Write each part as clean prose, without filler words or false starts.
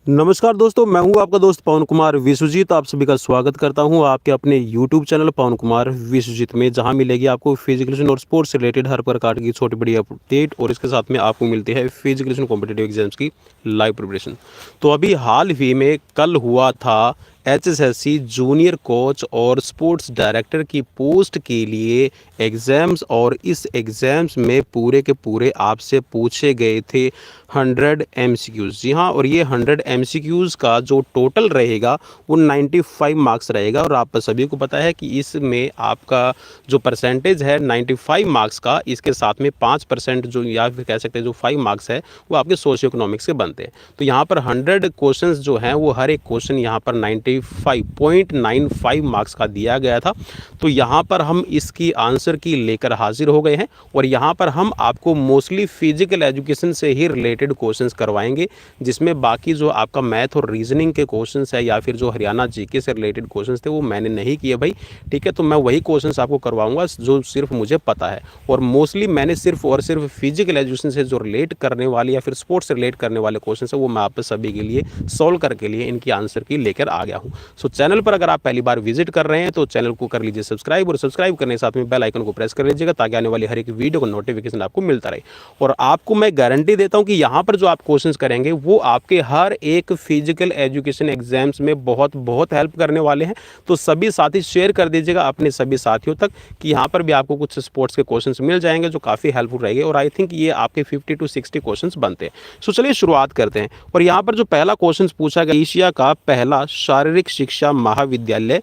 नमस्कार दोस्तों, मैं हूं आपका दोस्त पवन कुमार विश्वजीत। आप सभी का स्वागत करता हूं आपके अपने यूट्यूब चैनल पवन कुमार विश्वजीत में, जहां मिलेगी आपको फिजिकल और स्पोर्ट्स से रिलेटेड हर प्रकार की छोटी बड़ी अपडेट, और इसके साथ में आपको मिलती है फिजिकल कॉम्पिटिटिव एग्जाम्स की लाइव प्रिपरेशन। तो अभी हाल ही में कल हुआ था एचएसएससी जूनियर कोच और स्पोर्ट्स डायरेक्टर की पोस्ट के लिए एग्ज़ाम्स, और इस एग्ज़ाम्स में पूरे के पूरे आपसे पूछे गए थे 100 एमसीक्यूज़। जी हाँ, और ये 100 एमसीक्यूज़ का जो टोटल रहेगा वो 95 मार्क्स रहेगा। और आप सभी को पता है कि इसमें आपका जो परसेंटेज है 95 मार्क्स का, इसके साथ में 5% जो, या फिर कह सकते हैं जो 5 मार्क्स है, वो आपके सोशियो इकोनॉमिक्स के बनते हैं। तो यहाँ पर 100 क्वेश्चंस जो हैं वो हर एक क्वेश्चन यहाँ पर 95.95 मार्क्स का दिया गया था। तो यहाँ पर हम इसकी आंसर की लेकर हाजिर हो गए हैं, और यहाँ पर हम आपको मोस्टली फिजिकल एजुकेशन से ही रिलेटेड क्वेश्चंस करवाएंगे, जिसमें बाकी जो आपका मैथ और रीजनिंग के क्वेश्चंस है या फिर जो हरियाणा जीके से रिलेटेड क्वेश्चंस थे वो मैंने नहीं किए भाई। ठीक है, तो मैं वही क्वेश्चंस आपको करवाऊंगा जो सिर्फ मुझे पता है, और मोस्टली मैंने सिर्फ और सिर्फ फिजिकल एजुकेशन से जो रिलेट करने वाले या फिर स्पोर्ट्स से रिलेट करने वाले क्वेश्चन है वो मैं आप सभी के लिए सॉल्व करके लिए इनकी आंसर की लेकर आ गया हूँ। सो चैनल पर अगर आप पहली बार विजिट कर रहे हैं तो चैनल को कर लीजिए सब्सक्राइब, और सब्सक्राइब करने के साथ में बेल आइकन को प्रेस कर लीजिएगा, ताकि आने वाली हर एक वीडियो का नोटिफिकेशन आपको मिलता रहे। और आपको मैं गारंटी देता हूं कि यहाँ पर जो आप क्वेश्चंस करेंगे वो आपके हर एक फिजिकल एजुकेशन एग्जाम्स में बहुत बहुत हेल्प करने वाले हैं। तो सभी साथी शेयर कर दीजिएगा अपने सभी साथियों तक कि यहाँ पर भी आपको कुछ स्पोर्ट्स के क्वेश्चंस मिल जाएंगे जो काफ़ी हेल्पफुल रहेंगे, और आई थिंक ये आपके 50 to 60 क्वेश्चंस बनते हैं। सो चलिए शुरुआत करते हैं। और यहाँ पर जो पहला क्वेश्चन पूछा गया, एशिया का पहला शारीरिक शिक्षा महाविद्यालय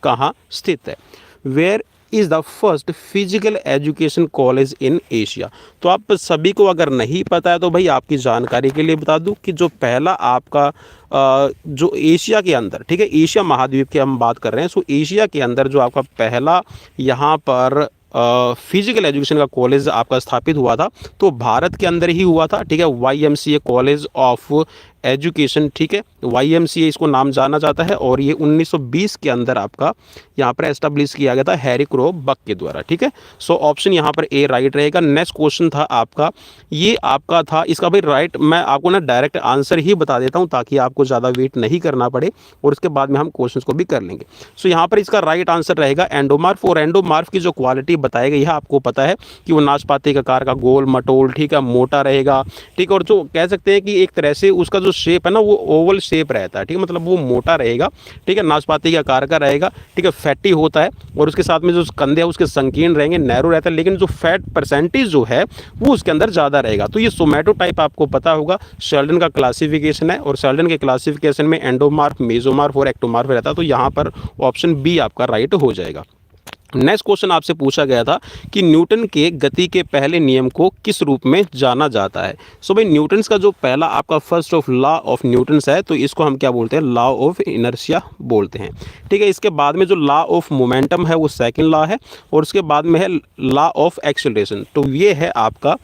कहाँ स्थित है? Where is the first physical education college in Asia? तो आप सभी को अगर नहीं पता है तो भाई आपकी जानकारी के लिए बता दूं कि जो पहला आपका जो एशिया के अंदर, ठीक है, एशिया महाद्वीप की हम बात कर रहे हैं, सो एशिया के अंदर जो आपका पहला यहाँ पर फिजिकल एजुकेशन का कॉलेज आपका स्थापित हुआ था तो भारत के अंदर ही हुआ था। ठीक है, YMCA कॉलेज ऑफ एजुकेशन, ठीक है, YMCA इसको नाम जाना जाता है, और ये 1920 के अंदर आपका यहाँ पर एस्टेब्लिश किया गया था हैरी क्रो बक के द्वारा। ठीक है, सो ऑप्शन यहाँ पर ए राइट रहेगा। नेक्स्ट क्वेश्चन था आपका, ये आपका था इसका भाई राइट, मैं आपको ना डायरेक्ट आंसर ही बता देता हूँ ताकि आपको ज़्यादा वेट नहीं करना पड़े, और उसके बाद में हम क्वेश्चन को भी कर लेंगे। सो यहाँ पर इसका राइट आंसर रहेगा एंडोमार्फ। और एंडोमार्फ की जो क्वालिटी बताई गई है आपको पता है कि वो नाशपाती का आकार का गोल मटोल, ठीक है, मोटा रहेगा। ठीक है, और जो कह सकते हैं कि एक तरह से उसका जो शेप है ना वो ओवल शेप रहता है। ठीक है, मतलब वो मोटा रहेगा, ठीक है, नाशपाती के आकार का रहेगा, ठीक है, फैटी होता है, और उसके साथ में जो कंधे है उसके संकीर्ण रहेंगे, नैरो रहता है, लेकिन जो फैट परसेंटेज जो है वो उसके अंदर ज़्यादा रहेगा। तो ये सोमैटो टाइप आपको पता होगा, शेल्डन का क्लासिफिकेशन है, और शेल्डन के क्लासिफिकेशन में एंडोमार्फ, मेसोमार्फ और एक्टोमार्फ रहता है। तो यहाँ पर ऑप्शन बी आपका राइट हो जाएगा। नेक्स्ट क्वेश्चन आपसे पूछा गया था कि न्यूटन के गति के पहले नियम को किस रूप में जाना जाता है? सो भाई न्यूटन्स का जो पहला आपका first of law of Newton's है तो इसको हम क्या बोलते हैं? लॉ ऑफ इनर्शिया बोलते हैं। ठीक है, इसके बाद में जो लॉ ऑफ मोमेंटम है वो सेकंड लॉ है, और उसके बाद में है लॉ ऑफ एक्सेलरेशन, तो ये है आपका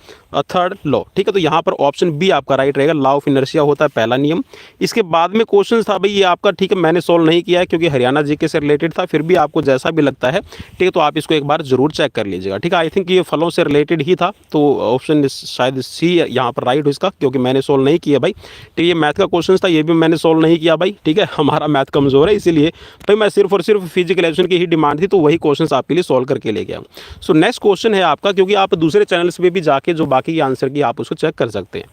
थर्ड लॉ। ठीक है, तो यहाँ पर ऑप्शन बी आपका राइट रहेगा, लॉ ऑफ इनर्शिया होता है पहला नियम। इसके बाद में क्वेश्चन था भाई ये आपका, ठीक है, मैंने सोल्व नहीं किया है क्योंकि हरियाणा जीके से रिलेटेड था, फिर भी आपको जैसा भी लगता है, ठीक है, तो आप इसको एक बार जरूर चेक कर लीजिएगा। ठीक है, आई थिंक ये फलों से रिलेटेड ही था, तो ऑप्शन शायद सी यहाँ पर राइट हो इसका, क्योंकि मैंने सोल्व नहीं किया भाई। ठीक है, ये मैथ का क्वेश्चन था, ये भी मैंने सोल्व नहीं किया भाई। ठीक है, हमारा मैथ कमजोर है, इसीलिए भाई मैं सिर्फ और सिर्फ फिजिकल एजुकेशन की ही डिमांड थी तो वही क्वेश्चन आपके लिए सोल्व करके ले गया हूँ। सो नेक्स्ट क्वेश्चन है आपका, क्योंकि आप दूसरे चैनल्स पे भी जाके जो बाकी आंसर की आप उसको चेक कर सकते हैं।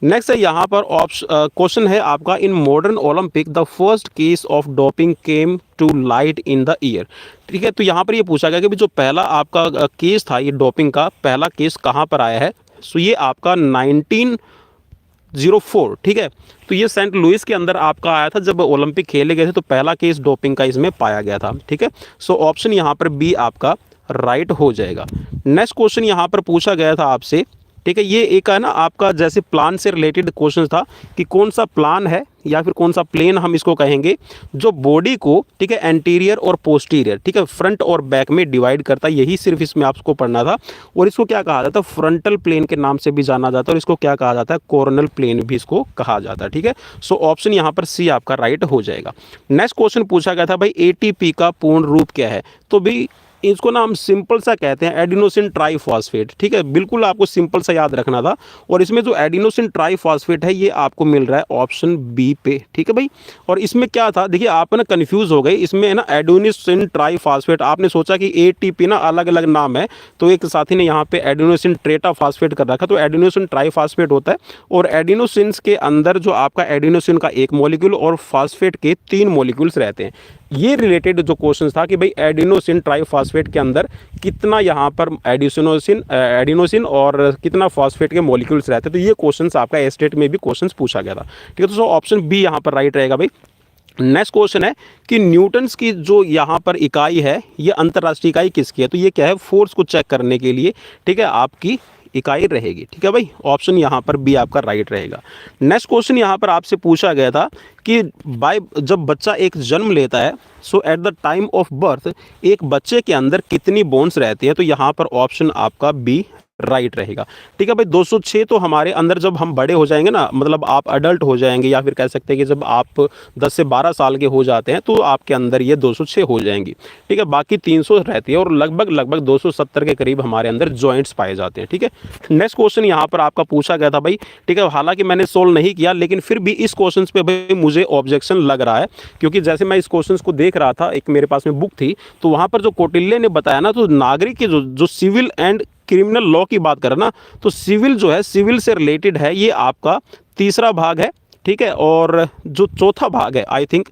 नेक्स्ट है यहाँ पर क्वेश्चन है आपका, in modern Olympic the first case of doping came to light in the year. ठीक है, तो यहाँ पर ये पूछा गया कि जो पहला आपका केस था ये डोपिंग का, पहला केस कहाँ पर आया है? सो ये आपका 1904, ठीक है, तो ये सेंट लुइस के अंदर आपका आया था जब ओलंपिक खेले गए थे, तो पहला केस डोपिंग का इसमें पाया गया था। ठीक है, सो ऑप्शन यहाँ पर बी आपका राइट हो जाएगा। नेक्स्ट क्वेश्चन यहाँ पर पूछा गया था आपसे, ठीक है, ये एक है ना आपका जैसे प्लान से रिलेटेड क्वेश्चन था कि कौन सा प्लान है या फिर कौन सा प्लेन हम इसको कहेंगे जो बॉडी को, ठीक है, एंटीरियर और पोस्टीरियर, ठीक है, फ्रंट और बैक में डिवाइड करता है। यही सिर्फ इसमें आपको पढ़ना था, और इसको क्या कहा जाता है? फ्रंटल प्लेन के नाम से भी जाना जाता है, और इसको क्या कहा जाता है? कॉर्नल प्लेन भी इसको कहा जाता है। ठीक है, सो ऑप्शन यहाँ पर सी आपका राइट हो जाएगा। नेक्स्ट क्वेश्चन पूछा गया था भाई ATP का पूर्ण रूप क्या है? तो भाई इसको ना हम सिंपल सा कहते हैं एडिनोसिन ट्राइफॉस्फेट, ठीक है, बिल्कुल आपको सिंपल सा याद रखना था। और इसमें जो एडिनोसिन ट्राइफॉस्फेट है ये आपको मिल रहा है ऑप्शन बी पे, ठीक है भाई। और इसमें क्या था, देखिए आप ना कंफ्यूज हो गए, इसमें है ना एडिनोसिन ट्राइफॉस्फेट, आपने सोचा कि एटीपी ना अलग अलग नाम है, तो एक साथी ने यहाँ पे एडिनोसिन ट्रेटाफॉस्फेट कर रखा, तो एडिनोसिन ट्राइफॉस्फेट होता है। और एडिनोसिन के अंदर जो आपका एडिनोसिन का एक मॉलिक्यूल और फास्फेट के 3 मॉलिक्यूल्स रहते हैं। ये रिलेटेड जो क्वेश्चन था कि भाई एडिनोसिन ट्राइफॉस्फेट के अंदर कितना यहाँ पर एडिनोसिन और कितना फॉस्फेट के मॉलिक्यूल्स रहते हैं, तो ये क्वेश्चंस आपका एस्टेट में भी क्वेश्चंस पूछा गया था, ठीक है। तो ऑप्शन बी यहाँ पर राइट रहेगा भाई। नेक्स्ट क्वेश्चन है कि न्यूटन्स की जो यहाँ पर इकाई है ये अंतर्राष्ट्रीय इकाई किसकी है, तो ये क्या है, फोर्स को चेक करने के लिए, ठीक है, आपकी इकाई रहेगी, ठीक है भाई। ऑप्शन यहाँ पर बी आपका राइट रहेगा। नेक्स्ट क्वेश्चन यहाँ पर आपसे पूछा गया था कि जब बच्चा एक जन्म लेता है, so at the time of birth एक बच्चे के अंदर कितनी बोन्स रहती है, तो यहाँ पर ऑप्शन आपका बी राइट रहेगा, ठीक है भाई। 206 तो हमारे अंदर जब हम बड़े हो जाएंगे ना, मतलब आप अडल्ट हो जाएंगे, या फिर कह सकते हैं कि जब आप 10 से 12 साल के हो जाते हैं तो आपके अंदर ये 206 हो जाएंगी, ठीक है। बाकी 300 रहती है और लगभग 270 के करीब हमारे अंदर जॉइंट्स पाए जाते हैं, ठीक है। नेक्स्ट क्वेश्चन यहाँ पर आपका पूछा गया था भाई, ठीक है, हालांकि मैंने सोल्व नहीं किया, लेकिन फिर भी इस क्वेश्चन पे भाई मुझे ऑब्जेक्शन लग रहा है, क्योंकि जैसे मैं इस क्वेश्चन को देख रहा था, एक मेरे पास में बुक थी, तो वहाँ पर जो कौटिल्य ने बताया ना, तो नागरिक के जो सिविल एंड क्रिमिनल लॉ की बात करें ना, तो सिविल जो है, सिविल से रिलेटेड है, ये आपका तीसरा भाग है, ठीक है। और जो चौथा भाग है, आई थिंक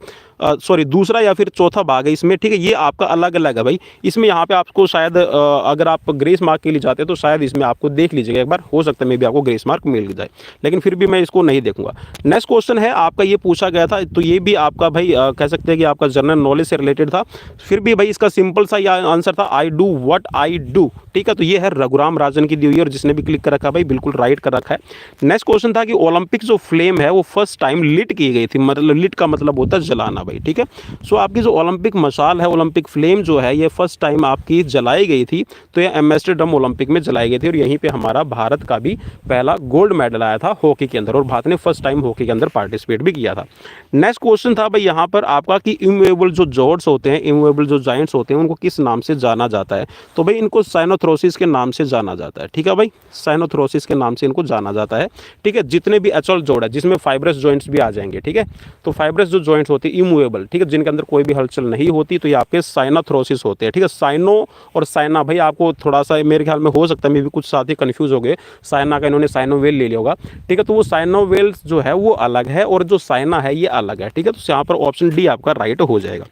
सॉरी दूसरा या फिर चौथा भाग है इसमें, ठीक है, ये आपका अलग अलग है भाई। इसमें यहाँ पे आपको शायद अगर आप ग्रेस मार्क के लिए जाते हैं तो शायद इसमें आपको देख लीजिएगा एक बार, हो सकता है मे भी आपको ग्रेस मार्क मिल जाए, लेकिन फिर भी मैं इसको नहीं देखूंगा। नेक्स्ट क्वेश्चन है आपका, ये पूछा गया था, तो ये भी आपका भाई कह सकते हैं कि आपका जनरल नॉलेज से रिलेटेड था, फिर भी भाई इसका सिंपल सा यह आंसर था, I do what I do, ठीक है। तो ये है रघुराम राजन की दी हुई, और जिसने भी क्लिक कर रखा है भाई बिल्कुल राइट कर रखा है। नेक्स्ट क्वेश्चन था कि ओलंपिक जो फ्लेम है वो फर्स्ट टाइम लिट की गई थी, मतलब लिट का मतलब होता है जलाना भाई, ठीक है। सो आपकी जो ओलंपिक मशाल है, ओलंपिक फ्लेम जो है, ये फर्स्ट टाइम आपकी जलाई गई थी, तो ये एम्स्टर्डम ओलंपिक में जलाई गई थी, और यहीं पे हमारा भारत का भी पहला गोल्ड मेडल आया था हॉकी के अंदर, और भारत ने फर्स्ट टाइम हॉकी के अंदर पार्टिसिपेट भी किया था। नेक्स्ट क्वेश्चन था भाई यहाँ पर आपका कि इमूवेबल जो जॉर्ड्स होते हैं, इमूवेबल जो जायंट्स होते हैं, उनको किस नाम से जाना जाता है, तो भाई इनको साइनोथ्रोसिस के नाम से जाना जाता है, ठीक है भाई, साइनोथ्रोसिस के नाम से इनको जाना जाता है, ठीक है। जितने भी एचल जोड़ है, जिसमें फाइब्रस जॉइंट्स भी आ जाएंगे, ठीक है, तो फाइब्रस जो जॉइंट्स होते हैं इमूवेबल, ठीक है, जिनके अंदर कोई भी हलचल नहीं होती, तो ये आपके साइनोथ्रोसिस होते हैं, ठीक है। साइनो और साइना भाई आपको थोड़ा सा मेरे ख्याल में हो सकता है, मे भी कुछ साथी कंफ्यूज हो गए, साइना का इन्होंने साइनोवेल ले लिया होगा, ठीक है। तो वो साइनोवेल जो है वो अलग है, और जो साइना है ये अलग है, ठीक है। तो यहाँ पर ऑप्शन डी आपका राइट हो जाएगा।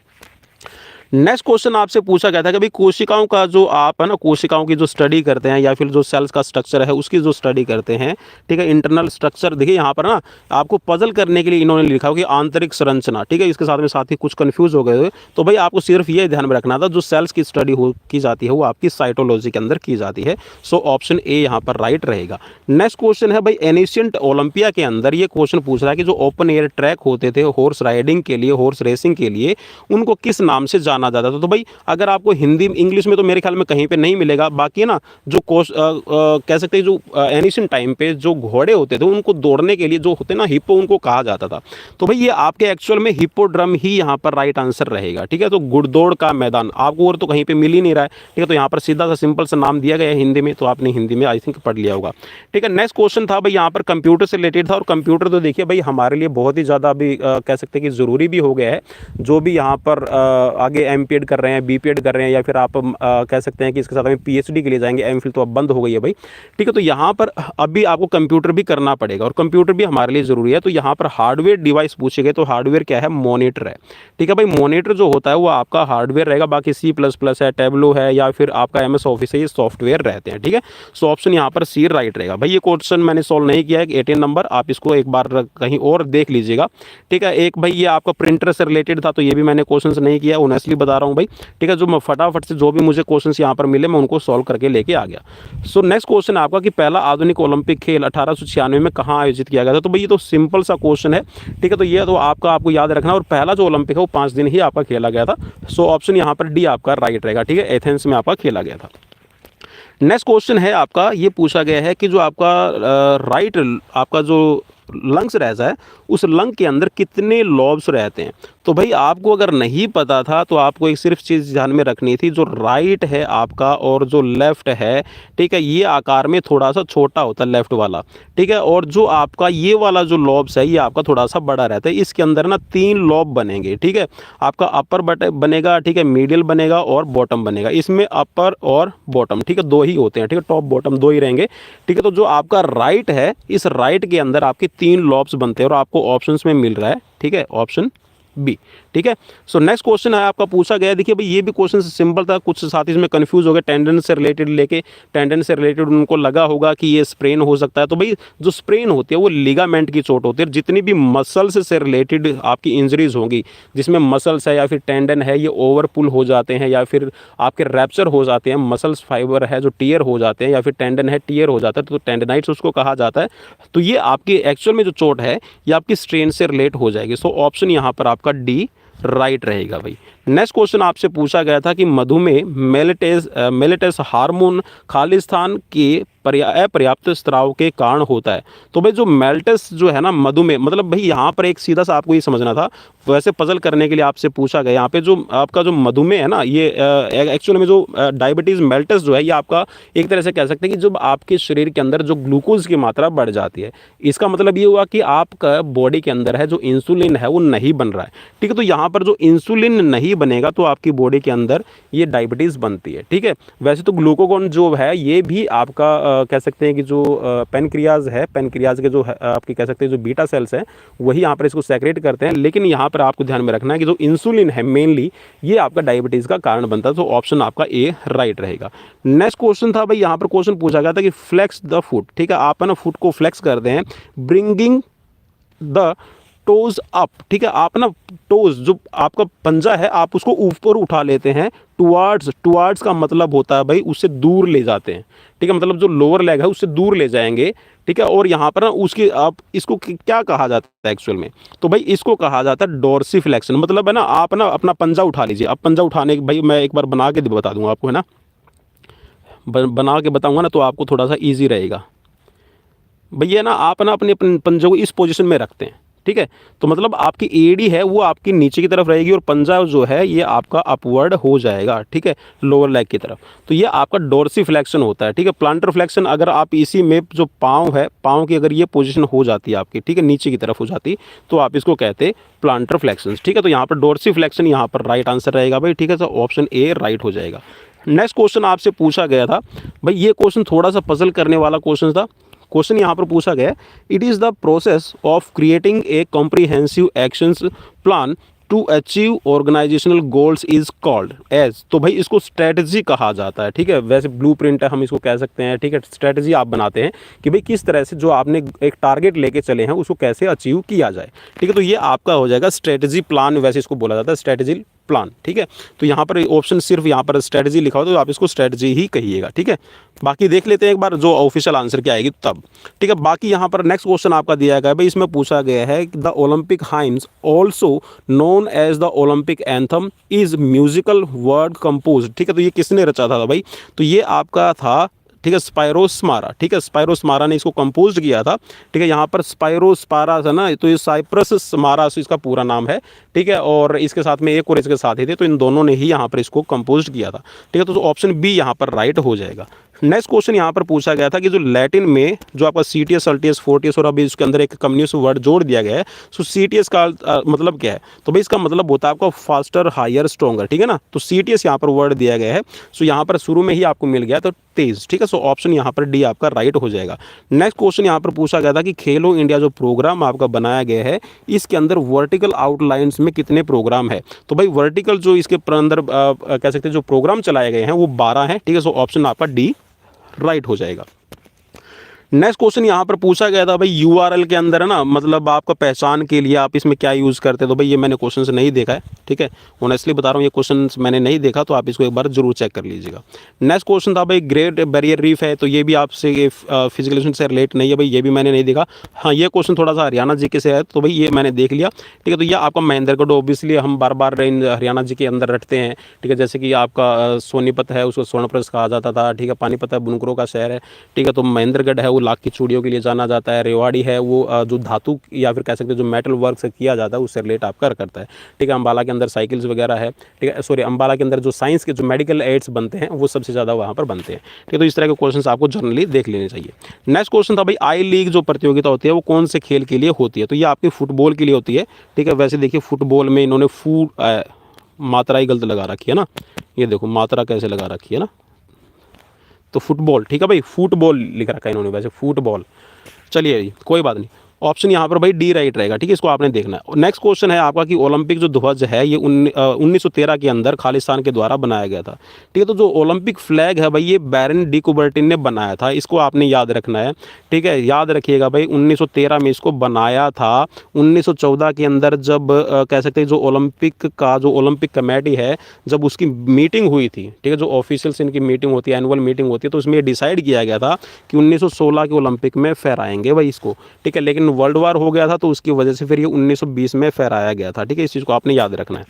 नेक्स्ट क्वेश्चन आपसे पूछा गया था कि भाई कोशिकाओं का जो आप है ना, कोशिकाओं की जो स्टडी करते हैं, या फिर जो सेल्स का स्ट्रक्चर है उसकी जो स्टडी करते हैं, ठीक है, इंटरनल स्ट्रक्चर, देखिए यहाँ पर ना आपको पजल करने के लिए इन्होंने लिखा हो कि आंतरिक संरचना, ठीक है। इसके साथ ही कुछ कंफ्यूज हो गए, तो भाई आपको सिर्फ ये ध्यान में रखना था, जो सेल्स की स्टडी की जाती है वो आपकी साइटोलॉजी के अंदर की जाती है। सो ऑप्शन ए यहाँ पर राइट रहेगा। नेक्स्ट क्वेश्चन है भाई, एनिशियंट ओलंपिया के अंदर ये क्वेश्चन पूछ रहा है कि जो ओपन एयर ट्रैक होते थे हॉर्स राइडिंग के लिए, हॉर्स रेसिंग के लिए, उनको किस नाम से जाना जाता था, तो भाई अगर आपको हिंदी इंग्लिश में तो मेरे ख्याल में कहीं पे नहीं मिलेगा, बाकी ना जो कह सकते हैं जो एनिशियंट टाइम पे जो घोड़े होते थे उनको दौड़ने के लिए जो होते ना हिप्पो, उनको कहा जाता था, तो भाई ये आपके एक्चुअल में हिप्पोड्रम ही यहाँ पर राइट आंसर रहेगा, ठीक है। तो घुड़दौड़ का मैदान आपको और तो कहीं पे मिल ही नहीं रहा है, ठीक है, तो यहाँ पर सीधा सा सिंपल सा नाम दिया गया है हिंदी में, तो आपने हिंदी में आई थिंक पढ़ लिया होगा, ठीक है। नेक्स्ट क्वेश्चन था भाई यहाँ पर कंप्यूटर से रिलेटेड था, और कंप्यूटर तो देखिए भाई हमारे लिए बहुत ही ज़्यादा अभी कह सकते हैं कि ज़रूरी भी हो गया है, जो भी यहाँ पर आगे एमपीएड कर रहे हैं, बीपीएड कर रहे हैं, या फिर आप कह सकते हैं कि इसके साथ में पीएचडी के लिए जाएंगे, एमफिल तो अब बंद हो गई है भाई, ठीक है। तो यहाँ पर अभी आपको कंप्यूटर भी करना पड़ेगा, और कंप्यूटर भी हमारे लिए ज़रूरी है, तो यहाँ पर हार्डवेयर डिवाइस पूछे गए, तो हार्डवेयर क्या है, मॉनिटर है, ठीक है भाई। मॉनिटर जो होता है वो आपका हार्डवेयर रहेगा, बाकी C++ है, टैबलो है, या फिर आपका MS ऑफिस है, ये सॉफ्टवेयर रहते हैं, ठीक है। सो ऑप्शन यहाँ पर सी राइट रहेगा भाई। ये क्वेश्चन मैंने सॉल्व नहीं किया है, 18 नंबर, आप इसको एक बार कहीं और देख लीजिएगा, ठीक है। एक भाई ये आपका प्रिंटर से रिलेटेड था, तो ये भी मैंने क्वेश्चन नहीं किया, ऑनेस्टली बता रहा हूँ भाई, ठीक है। जो मैं फटाफट से जो भी मुझे क्वेश्चंस यहाँ पर मिले मैं उनको सॉल्व करके लेके आ गया। सो नेक्स्ट क्वेश्चन आपका कि पहला आधुनिक ओलंपिक खेल 1896 में कहाँ आयोजित किया गया था, तो भाई ये तो सिंपल सा क्वेश्चन है, ठीक है। तो ये तो आपको याद रखना, और पहला जो ओलंपिक है वो 5 दिन ही आपका खेला गया था। सो ऑप्शन यहाँ पर डी आपका राइट रहेगा, ठीक है, एथेंस में आपका खेला गया था। नेक्स्ट क्वेश्चन है आपका, ये पूछा गया है कि जो आपका राइट आपका जो लंग्स रहता है, उस लंग के अंदर कितने लॉब्स रहते हैं। तो भाई आपको अगर नहीं पता था तो आपको एक सिर्फ चीज़ ध्यान में रखनी थी, जो राइट है आपका और जो लेफ़्ट है, ठीक है, ये आकार में थोड़ा सा छोटा होता है लेफ़्ट वाला, ठीक है, और जो आपका ये वाला जो लॉब्स है ये आपका थोड़ा सा बड़ा रहता है। इसके अंदर ना 3 लॉब बनेंगे, ठीक है, आपका अपर बट बनेगा, ठीक है, मिडिल बनेगा और बॉटम बनेगा। इसमें अपर और बॉटम, ठीक है, 2 ही होते हैं, ठीक है, टॉप बॉटम 2 ही रहेंगे, ठीक है। तो जो आपका राइट है, इस राइट के अंदर आपके 3 लॉब्स बनते हैं और आपको ऑप्शंस में मिल रहा है, ठीक है, ऑप्शन बी, ठीक है। सो नेक्स्ट क्वेश्चन है आपका पूछा गया है, देखिए भाई ये भी क्वेश्चन सिंपल था, कुछ साथी इसमें कंफ्यूज हो गए, टेंडन से रिलेटेड लेके, टेंडन से रिलेटेड उनको लगा होगा कि ये स्प्रेन हो सकता है। तो भाई जो स्प्रेन होती है वो लिगामेंट की चोट होती है। जितनी भी मसल्स से रिलेटेड आपकी इंजरीज होंगी, जिसमें मसल्स है या फिर टेंडन है, ये ओवर पुल हो जाते हैं या फिर आपके रैप्चर हो जाते हैं, मसल्स फाइबर है जो टीयर हो जाते हैं या फिर टेंडन है टीयर हो जाता है, तो टेंडनाइट्स उसको कहा जाता है। तो ये आपकी एक्चुअल में जो चोट है ये आपकी स्ट्रेन से रिलेट हो जाएगी। सो ऑप्शन यहाँ पर आपका डी राइट रहेगा भाई। नेक्स्ट क्वेश्चन आपसे पूछा गया था कि मधुमेह मेलेटस हार्मोन खालिस्तान के अपर्याप्त स्राव के कारण होता है। तो भाई जो मेल्टस जो है ना मधुमेह, मतलब भाई यहाँ पर एक सीधा सा आपको ये समझना था, वैसे पजल करने के लिए आपसे पूछा गया। यहाँ पे जो आपका जो मधुमेह है ना, ये एक्चुअल में जो डायबिटीज़ मेल्टस जो है ये आपका एक तरह से कह सकते हैं कि जब आपके शरीर के अंदर जो ग्लूकोज की मात्रा बढ़ जाती है, इसका मतलब ये हुआ कि आपका बॉडी के अंदर है जो इंसुलिन है वो नहीं बन रहा है, ठीक है। तो यहाँ पर जो इंसुलिन नहीं बनेगा तो आपकी बॉडी के अंदर ये डायबिटीज़ बनती है, ठीक है। वैसे तो ग्लूकागॉन जो है ये भी आपका कह सकते हैं कि जो पेनक्रियाज है, पेनक्रियाज के जो आपके कह सकते हैं जो बीटा सेल्स हैं वही यहाँ पर इसको सेक्रेट करते हैं। लेकिन यहाँ पर आपको ध्यान में रखना है कि जो इंसुलिन है मेनली ये आपका डायबिटीज़ का कारण बनता है। तो ऑप्शन आपका ए राइट रहेगा। नेक्स्ट क्वेश्चन था भाई, यहाँ पर क्वेश्चन पूछा गया था कि फ्लेक्स द फुट, ठीक है, आप है ना फुट को फ्लेक्स करते हैं, ब्रिंगिंग द टोज अप, ठीक है, आप ना टोज जो आपका पंजा है आप उसको ऊपर उठा लेते हैं, टुवार्ड्स का मतलब होता है भाई उससे दूर ले जाते हैं, ठीक है, मतलब जो लोअर लेग है उससे दूर ले जाएंगे, ठीक है। और यहाँ पर ना उसकी आप इसको क्या कहा जाता है एक्चुअल में, तो भाई इसको कहा जाता है डोर्सिफ्लेक्शन, मतलब है ना आप ना अपना पंजा उठा लीजिए। अब पंजा उठाने भाई मैं एक बार बना के बता दूंगा आपको, है ना, बना के बताऊंगा ना तो आपको थोड़ा सा ईजी रहेगा। भैया ना आप ना अपने पंजों को इस पोजीशन में रखते हैं, ठीक है, तो मतलब आपकी एडी है वो आपकी नीचे की तरफ रहेगी और पंजा जो है ये आपका अपवर्ड हो जाएगा, ठीक है, लोअर लेग की तरफ। तो ये आपका डोर्सिफ्लेक्शन होता है, ठीक है। प्लांटर फ्लेक्शन अगर आप इसी में जो पाँव है, पाँव की अगर ये पोजीशन हो जाती है आपकी, ठीक है, नीचे की तरफ हो जाती तो आप इसको कहते हैं प्लांटर फ्लेक्शन, ठीक है। तो यहाँ पर डोर्सिफ्लेक्शन यहाँ पर राइट आंसर रहेगा भाई, ठीक है। तो ऑप्शन ए राइट हो जाएगा। नेक्स्ट क्वेश्चन आपसे पूछा गया था भाई, ये क्वेश्चन थोड़ा सा पजल करने वाला क्वेश्चन था। क्वेश्चन यहाँ पर पूछा गया, it is the process of creating a comprehensive actions plan to achieve organisational goals is called as. तो भाई इसको स्ट्रेटजी कहा जाता है, ठीक है, वैसे ब्लूप्रिंट है हम इसको कह सकते हैं, ठीक है। स्ट्रेटजी आप बनाते हैं कि भाई किस तरह से जो आपने एक टारगेट लेके चले हैं उसको कैसे अचीव किया जाए, ठीक है। तो ये आपका हो जाएगा स्ट्रेटजी प्लान, वैसे इसको बोला जाता है स्ट्रेटजी प्लान, ठीक है। तो यहाँ पर ऑप्शन सिर्फ यहाँ पर स्ट्रेटजी लिखा हो तो आप इसको स्ट्रेटजी ही कहिएगा, ठीक है। बाकी देख लेते हैं एक बार जो ऑफिशियल आंसर क्या आएगी तब, ठीक है। बाकी यहाँ पर नेक्स्ट क्वेश्चन आपका दिया गया है भाई, इसमें पूछा गया है the Olympic hymns also known as the Olympic anthem is musical word compose, ठीक है। तो ये किसने रचा था भाई, तो ये आपका था, ठीक है, स्पायरोस्मारा, ठीक है, स्पायरोस्मारा ने इसको कंपोज किया था, ठीक है। यहाँ पर स्पायरोस्पारा था ना, तो ये साइप्रस स्मारा इसका पूरा नाम है, ठीक है। और इसके साथ में एक और इसके साथ ही थे, तो इन दोनों ने ही यहाँ पर इसको कंपोज किया था, ठीक है। तो ऑप्शन बी यहाँ पर राइट हो जाएगा। नेक्स्ट क्वेश्चन यहाँ पर पूछा गया था कि जो लैटिन में जो आपका सीटीएस, अल्टीएस, फोर्टियस और अभी इसके अंदर एक कम्युनिस्ट वर्ड जोड़ दिया गया है, सो सीटीएस का मतलब क्या है, तो भाई इसका मतलब होता है आपका फास्टर, हायर, स्ट्रॉन्गर, ठीक है ना। तो सीटीएस यहाँ पर वर्ड दिया गया है, सो यहाँ पर शुरू में ही आपको मिल गया तो तेज, ठीक है। सो ऑप्शन यहाँ पर डी आपका राइट हो जाएगा। नेक्स्ट क्वेश्चन यहाँ पर पूछा गया था कि खेलो इंडिया जो प्रोग्राम आपका बनाया गया है इसके अंदर वर्टिकल आउटलाइंस में कितने प्रोग्राम है, तो भाई वर्टिकल जो इसके अंदर कह सकते हैं जो प्रोग्राम चलाए गए हैं वो 12 हैं, ठीक है। सो ऑप्शन आपका डी राइट हो जाएगा। नेक्स्ट क्वेश्चन यहाँ पर पूछा गया था भाई यूआरएल के अंदर है ना, मतलब आपका पहचान के लिए आप इसमें क्या यूज़ करते हैं, तो भाई ये मैंने क्वेश्चन नहीं देखा है, ठीक है, ऑनेस्टली बता रहा हूँ ये क्वेश्चन मैंने नहीं देखा, तो आप इसको एक बार जरूर चेक कर लीजिएगा। नेक्स्ट क्वेश्चन था भाई ग्रेट बैरियर रीफ है, तो ये भी आपसे फिजिकल एजुकेशन से रिलेट नहीं है भाई, ये भी मैंने नहीं देखा। हाँ ये क्वेश्चन थोड़ा सा हरियाणा जी के से है, तो भाई ये मैंने देख लिया, ठीक है। तो ये आपका महेंद्रगढ़, ऑब्वियसली हम बार बार हरियाणा जी के अंदर रटते हैं, ठीक है। जैसे कि आपका सोनीपत है उसको स्वर्णप्रस्थ कहा जाता था, ठीक है। पानीपत है बुनकरों का शहर है, ठीक है। तो महेंद्रगढ़ है वो लाख की चूड़ियों के लिए जाना जाता है। रेवाड़ी है वो जो धातु या फिर कह सकते हैं जो मेटल वर्क से किया जाता है उससे रिलेट आपका करता है। ठीक है, अम्बाला के अंदर साइकिल्स वगैरह है। ठीक है, सॉरी, अम्बाला के अंदर जो साइंस के जो मेडिकल एड्स बनते हैं वो सबसे ज़्यादा वहाँ पर बनते हैं। ठीक है, तो इस तरह के क्वेश्चन आपको जनरली देख लेने चाहिए। नेक्स्ट क्वेश्चन था भाई, आई लीग जो प्रतियोगिता होती है वो कौन से खेल के लिए होती है? तो ये आपकी फुटबॉल के लिए होती है। ठीक है, वैसे देखिए फुटबॉल में इन्होंने मात्रा ही गलत लगा रखी है ना, ये देखो मात्रा कैसे लगा रखी है ना, तो फुटबॉल। ठीक है भाई, फुटबॉल लिख रखा है इन्होंने, वैसे फुटबॉल। चलिए जी, कोई बात नहीं, ऑप्शन यहाँ पर भाई डी राइट रहेगा। ठीक है, इसको आपने देखना है। नेक्स्ट क्वेश्चन है आपका कि ओलंपिक जो ध्वज है ये 1913 के अंदर खालिस्तान के द्वारा बनाया गया था। ठीक है, तो जो ओलंपिक फ्लैग है भाई ये बैरन डी कुबर्टिन ने बनाया था, इसको आपने याद रखना है। ठीक है, याद रखिएगा भाई 1913 में इसको बनाया था। 1914 के अंदर जब कह सकते हैं जो ओलंपिक कमेटी है जब उसकी मीटिंग हुई थी, ठीक है, जो ऑफिशियल्स इनकी मीटिंग होती है, एनुअल मीटिंग होती है, तो उसमें डिसाइड किया गया था कि 1916 के ओलंपिक में फहराएंगे भाई इसको। ठीक है, लेकिन वर्ल्ड वार हो गया था तो उसकी वजह से फिर ये 1920 में फहराया गया था। ठीक है, इस चीज़ को आपने याद रखना है।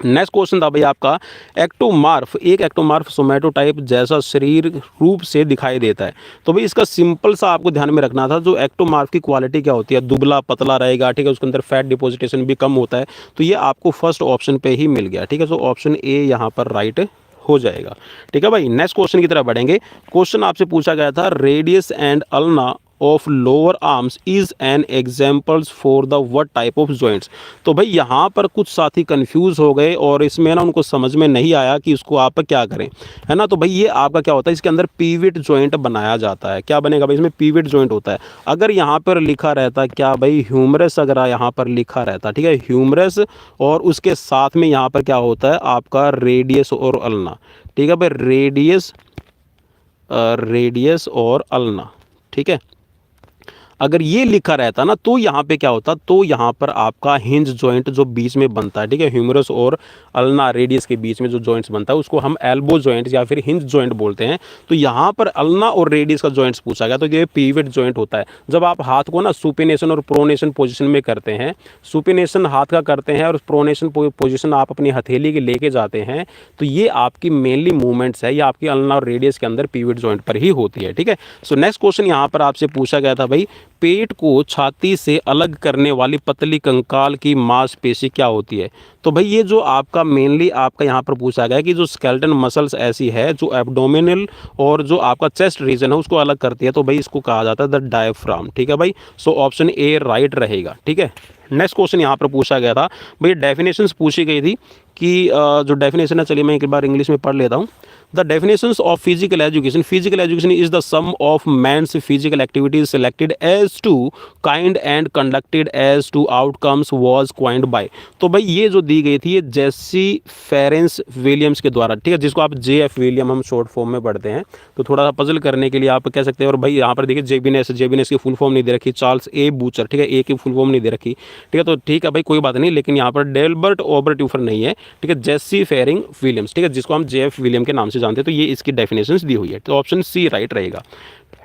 नेक्स्ट क्वेश्चन था भाई आपका, एक्टोमार्फ, एक एक्टोमार्फ सोमैटोटाइप जैसा शरीर रूप से दिखाई देता है। तो भाई इसका सिंपल सा आपको ध्यान में रखना था, जो एक्टोमार्फ की क्वालिटी क्या होती है, दुबला पतला रहेगा। ठीक है, उसके अंदर फैट डिपोजिटेशन भी कम होता है। तो ये आपको फर्स्ट ऑप्शन पे ही मिल गया। ठीक है, तो ऑप्शन ए यहाँ पर राइट हो जाएगा। ठीक है भाई, नेक्स्ट क्वेश्चन की तरफ बढ़ेंगे। क्वेश्चन आपसे पूछा गया था, radius and ulna of lower arms is an examples for the what type of joints. तो भाई यहाँ पर कुछ साथी कंफ्यूज हो गए और इसमें ना उनको समझ में नहीं आया कि इसको आप क्या करें, है ना। तो भाई ये आपका क्या होता है, इसके अंदर पीविट जॉइंट बनाया जाता है। क्या बनेगा भाई, इसमें पीविट जॉइंट होता है। अगर यहाँ पर लिखा रहता क्या भाई, ह्यूमरस, अगर यहाँ पर लिखा रहता, ठीक है, ह्यूमरस, और उसके साथ में यहाँ पर क्या होता है आपका रेडियस और अल्ना। ठीक है भाई, रेडियस और अल्ना। ठीक है, अगर ये लिखा रहता ना तो यहाँ पे क्या होता, तो यहाँ पर आपका हिंज जॉइंट जो बीच में बनता है, ठीक है, ह्यूमरस और अल्ना रेडियस के बीच में जो जॉइंट्स बनता है उसको हम एल्बो जॉइंट या फिर हिंज जॉइंट बोलते हैं। तो यहाँ पर अल्ना और रेडियस का जॉइंट्स पूछा गया, तो ये पीविट जॉइंट होता है। जब आप हाथ को ना सुपिनेशन और प्रोनेशन पोजिशन में करते हैं, सुपिनेशन हाथ का करते हैं और प्रोनेशन पोजिशन आप अपनी हथेली के लेके जाते हैं, तो ये आपकी मेनली मूवमेंट्स है, ये आपकी अल्ना और रेडियस के अंदर पीविट जॉइंट पर ही होती है। ठीक है, सो नेक्स्ट क्वेश्चन यहाँ पर आपसे पूछा गया था भाई, पेट को छाती से अलग करने वाली पतली कंकाल की मांसपेशी क्या होती है। तो भाई ये जो आपका मेनली आपका यहाँ पर पूछा गया कि जो स्केलेटन मसल्स ऐसी है जो एब्डोमिनल और जो आपका चेस्ट रीजन है उसको अलग करती है, तो भाई इसको कहा जाता है द डायफ्राम। ठीक है भाई, सो ऑप्शन ए राइट रहेगा। ठीक है, नेक्स्ट क्वेश्चन यहाँ पर पूछा गया था भाई, डेफिनेशंस पूछी गई थी कि जो डेफिनेशन है, चलिए मैं एक बार इंग्लिश में पढ़ लेता हूँ। The definitions of physical education is the sum of man's physical activities selected as to kind and conducted as to outcomes was coined by. तो भाई ये जो दी गई थी ये जेसी फेरेंस विलियम्स के द्वारा, ठीक है, जिसको आप JF विलियम हम शॉर्ट फॉर्म में पढ़ते हैं। तो थोड़ा सा पजल करने के लिए आप कह सकते हैं। और भाई यहाँ पर देखिए जेबिनेस की फुल फॉर्म नहीं दे रखी, चार्ल्स ए बूचर, ठीक है, ए की फुल फॉर्म नहीं दे रखी। ठीक है, तो ठीक है भाई कोई बात नहीं, लेकिन यहाँ पर डेल्बर्ट ओबरट्यूफर नहीं है, ठीक है, जेसी फेरिंग विलियम्स, ठीक है, जिसको हम JF विलियम के नाम से जानते हैं। तो ये इसकी डेफिनेशंस दी हुई है, तो ऑप्शन सी राइट रहेगा।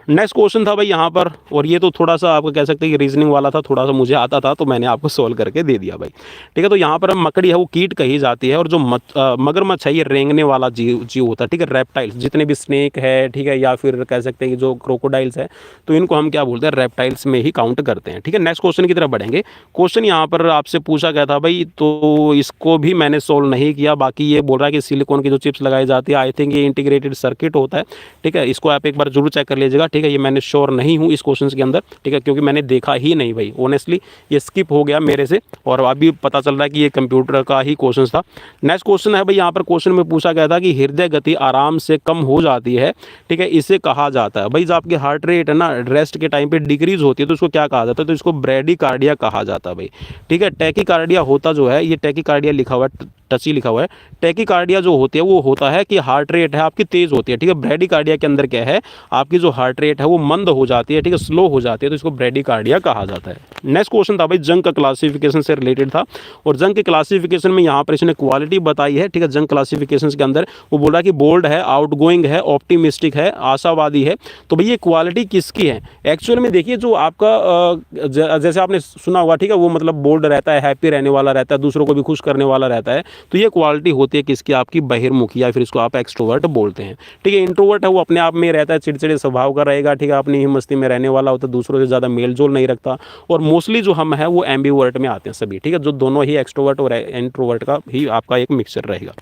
नेक्स्ट क्वेश्चन था भाई यहाँ पर, और ये तो थोड़ा सा आपको कह सकते हैं कि रीजनिंग वाला था, थोड़ा सा मुझे आता था तो मैंने आपको सोल्व करके दे दिया भाई। ठीक है, तो यहाँ पर हम मकड़ी है वो कीट कही जाती है, और जो मगरमच्छ है ये रेंगने वाला जीव होता है। ठीक है, रेप्टाइल्स जितने भी स्नेक है, ठीक है, या फिर कह सकते हैं कि जो क्रोकोडाइल्स है, तो इनको हम क्या बोलते हैं, रेप्टाइल्स में ही काउंट करते हैं। ठीक है, नेक्स्ट क्वेश्चन की तरफ बढ़ेंगे। क्वेश्चन यहाँ पर आपसे पूछा गया था भाई, तो इसको भी मैंने सोल्व नहीं किया। बाकी ये बोल रहा है कि सिलिकॉन की जो चिप्स लगाई जाती है, आई थिंक ये इंटीग्रेटेड सर्किट होता है। ठीक है, इसको आप एक बार जरूर चेक कर लीजिएगा। ठीक है, ये मैंने श्योर नहीं हूँ इस क्वेश्चन के अंदर, ठीक है, क्योंकि मैंने देखा ही नहीं भाई, ऑनेस्टली ये स्किप हो गया मेरे से, और अभी पता चल रहा है कि ये कंप्यूटर का ही क्वेश्चन था। नेक्स्ट क्वेश्चन है भाई, यहाँ पर क्वेश्चन में पूछा गया था कि हृदय गति आराम से कम हो जाती है, ठीक है, इसे कहा जाता है भाई, जब आपकी हार्ट रेट है ना रेस्ट के टाइम पे डिक्रीज होती है तो इसको क्या कहा जाता है, तो इसको ब्रेडिकार्डिया कहा जाता है भाई। ठीक है, टैकीकार्डिया होता जो है, ये टैकीकार्डिया लिखा हुआ है, टची लिखा हुआ है। टैकीकार्डिया जो होती है वो होता है कि हार्ट रेट है आपकी तेज होती है। ठीक है, ब्रेडिकार्डिया के अंदर क्या है, आपकी जो हार्ट रेट है वो मंद हो जाती है, ठीक है, स्लो हो जाती है, तो इसको ब्रेडिकार्डिया कहा जाता है। नेक्स्ट क्वेश्चन था भाई जंग का क्लासिफिकेशन से रिलेटेड था, और जंग के क्लासिफिकेशन में यहाँ पर इसने क्वालिटी बताई है, ठीक है। जंग क्लासिफिकेशन के अंदर वो बोला कि बोल्ड है, आउटगोइंग है, ऑप्टिमिस्टिक है, आशावादी है। तो भाई ये क्वालिटी किसकी है एक्चुअल में? देखिए जो आपका जैसे आपने सुना होगा, ठीक है, वो मतलब बोल्ड रहता है, हैप्पी रहने वाला रहता है, दूसरों को भी खुश करने वाला रहता है। तो ये क्वालिटी होती है किसकी? आपकी बहिर्मुखी, या फिर इसको आप एक्सट्रोवर्ट बोलते हैं, ठीक है। इंट्रोवर्ट है वो अपने आप में रहता है, चिड़चिड़े स्वभाव का रहेगा, ठीक है, अपनी ही मस्ती में रहने वाला होता है, दूसरों से ज़्यादा मेल जोल नहीं रखता। और मोस्टली जो हम है वो एम्बीवर्ट में आते हैं सभी, ठीक है, जो दोनों ही एक्सट्रोवर्ट और इंट्रोवर्ट का ही आपका एक मिक्सचर रहेगा।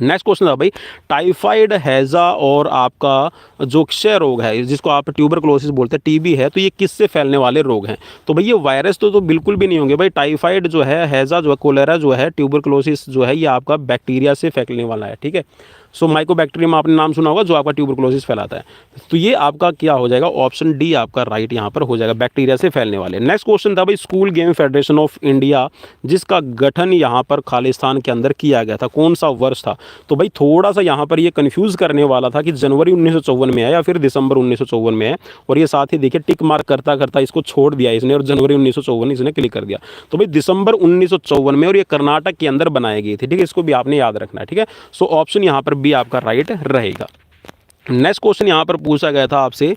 नेक्स्ट क्वेश्चन था भाई टाइफाइड, हैजा और आपका जो क्षय रोग है जिसको आप ट्यूबरक्लोसिस बोलते हैं, टीबी है, तो ये किससे फैलने वाले रोग हैं? तो भाई ये वायरस तो बिल्कुल भी नहीं होंगे भाई। टाइफाइड जो है, हैजा जो है, कोलेरा जो है, ट्यूबरक्लोसिस जो है, ये आपका बैक्टीरिया से फैलने वाला है, ठीक है। सो माइकोबैक्टीरियम आपने नाम सुना होगा, जो आपका ट्यूबरक्लोसिस फैलाता है। तो ये आपका क्या हो जाएगा? ऑप्शन डी आपका राइट यहाँ पर हो जाएगा, बैक्टीरिया से फैलने वाले। नेक्स्ट क्वेश्चन था भाई school game federation of India, जिसका गठन यहाँ पर खालिस्तान के अंदर किया गया था, कौन सा वर्ष था? तो भाई थोड़ा सा यहाँ पर ये कंफ्यूज करने वाला था कि जनवरी 1954 में है या फिर दिसंबर 1954 में है, और ये साथ ही देखिए टिक मार्क करता करता इसको छोड़ दिया इसने, और जनवरी 1954 इसने क्लिक कर दिया। तो भाई दिसंबर 1954 में, और ये कर्नाटक के अंदर बनाई गई थी, ठीक है, इसको भी आपने याद रखना है, ठीक है। सो ऑप्शन यहाँ पर बी आपका राइट रहेगा। नेक्स्ट क्वेश्चन यहाँ पर पूछा गया था आपसे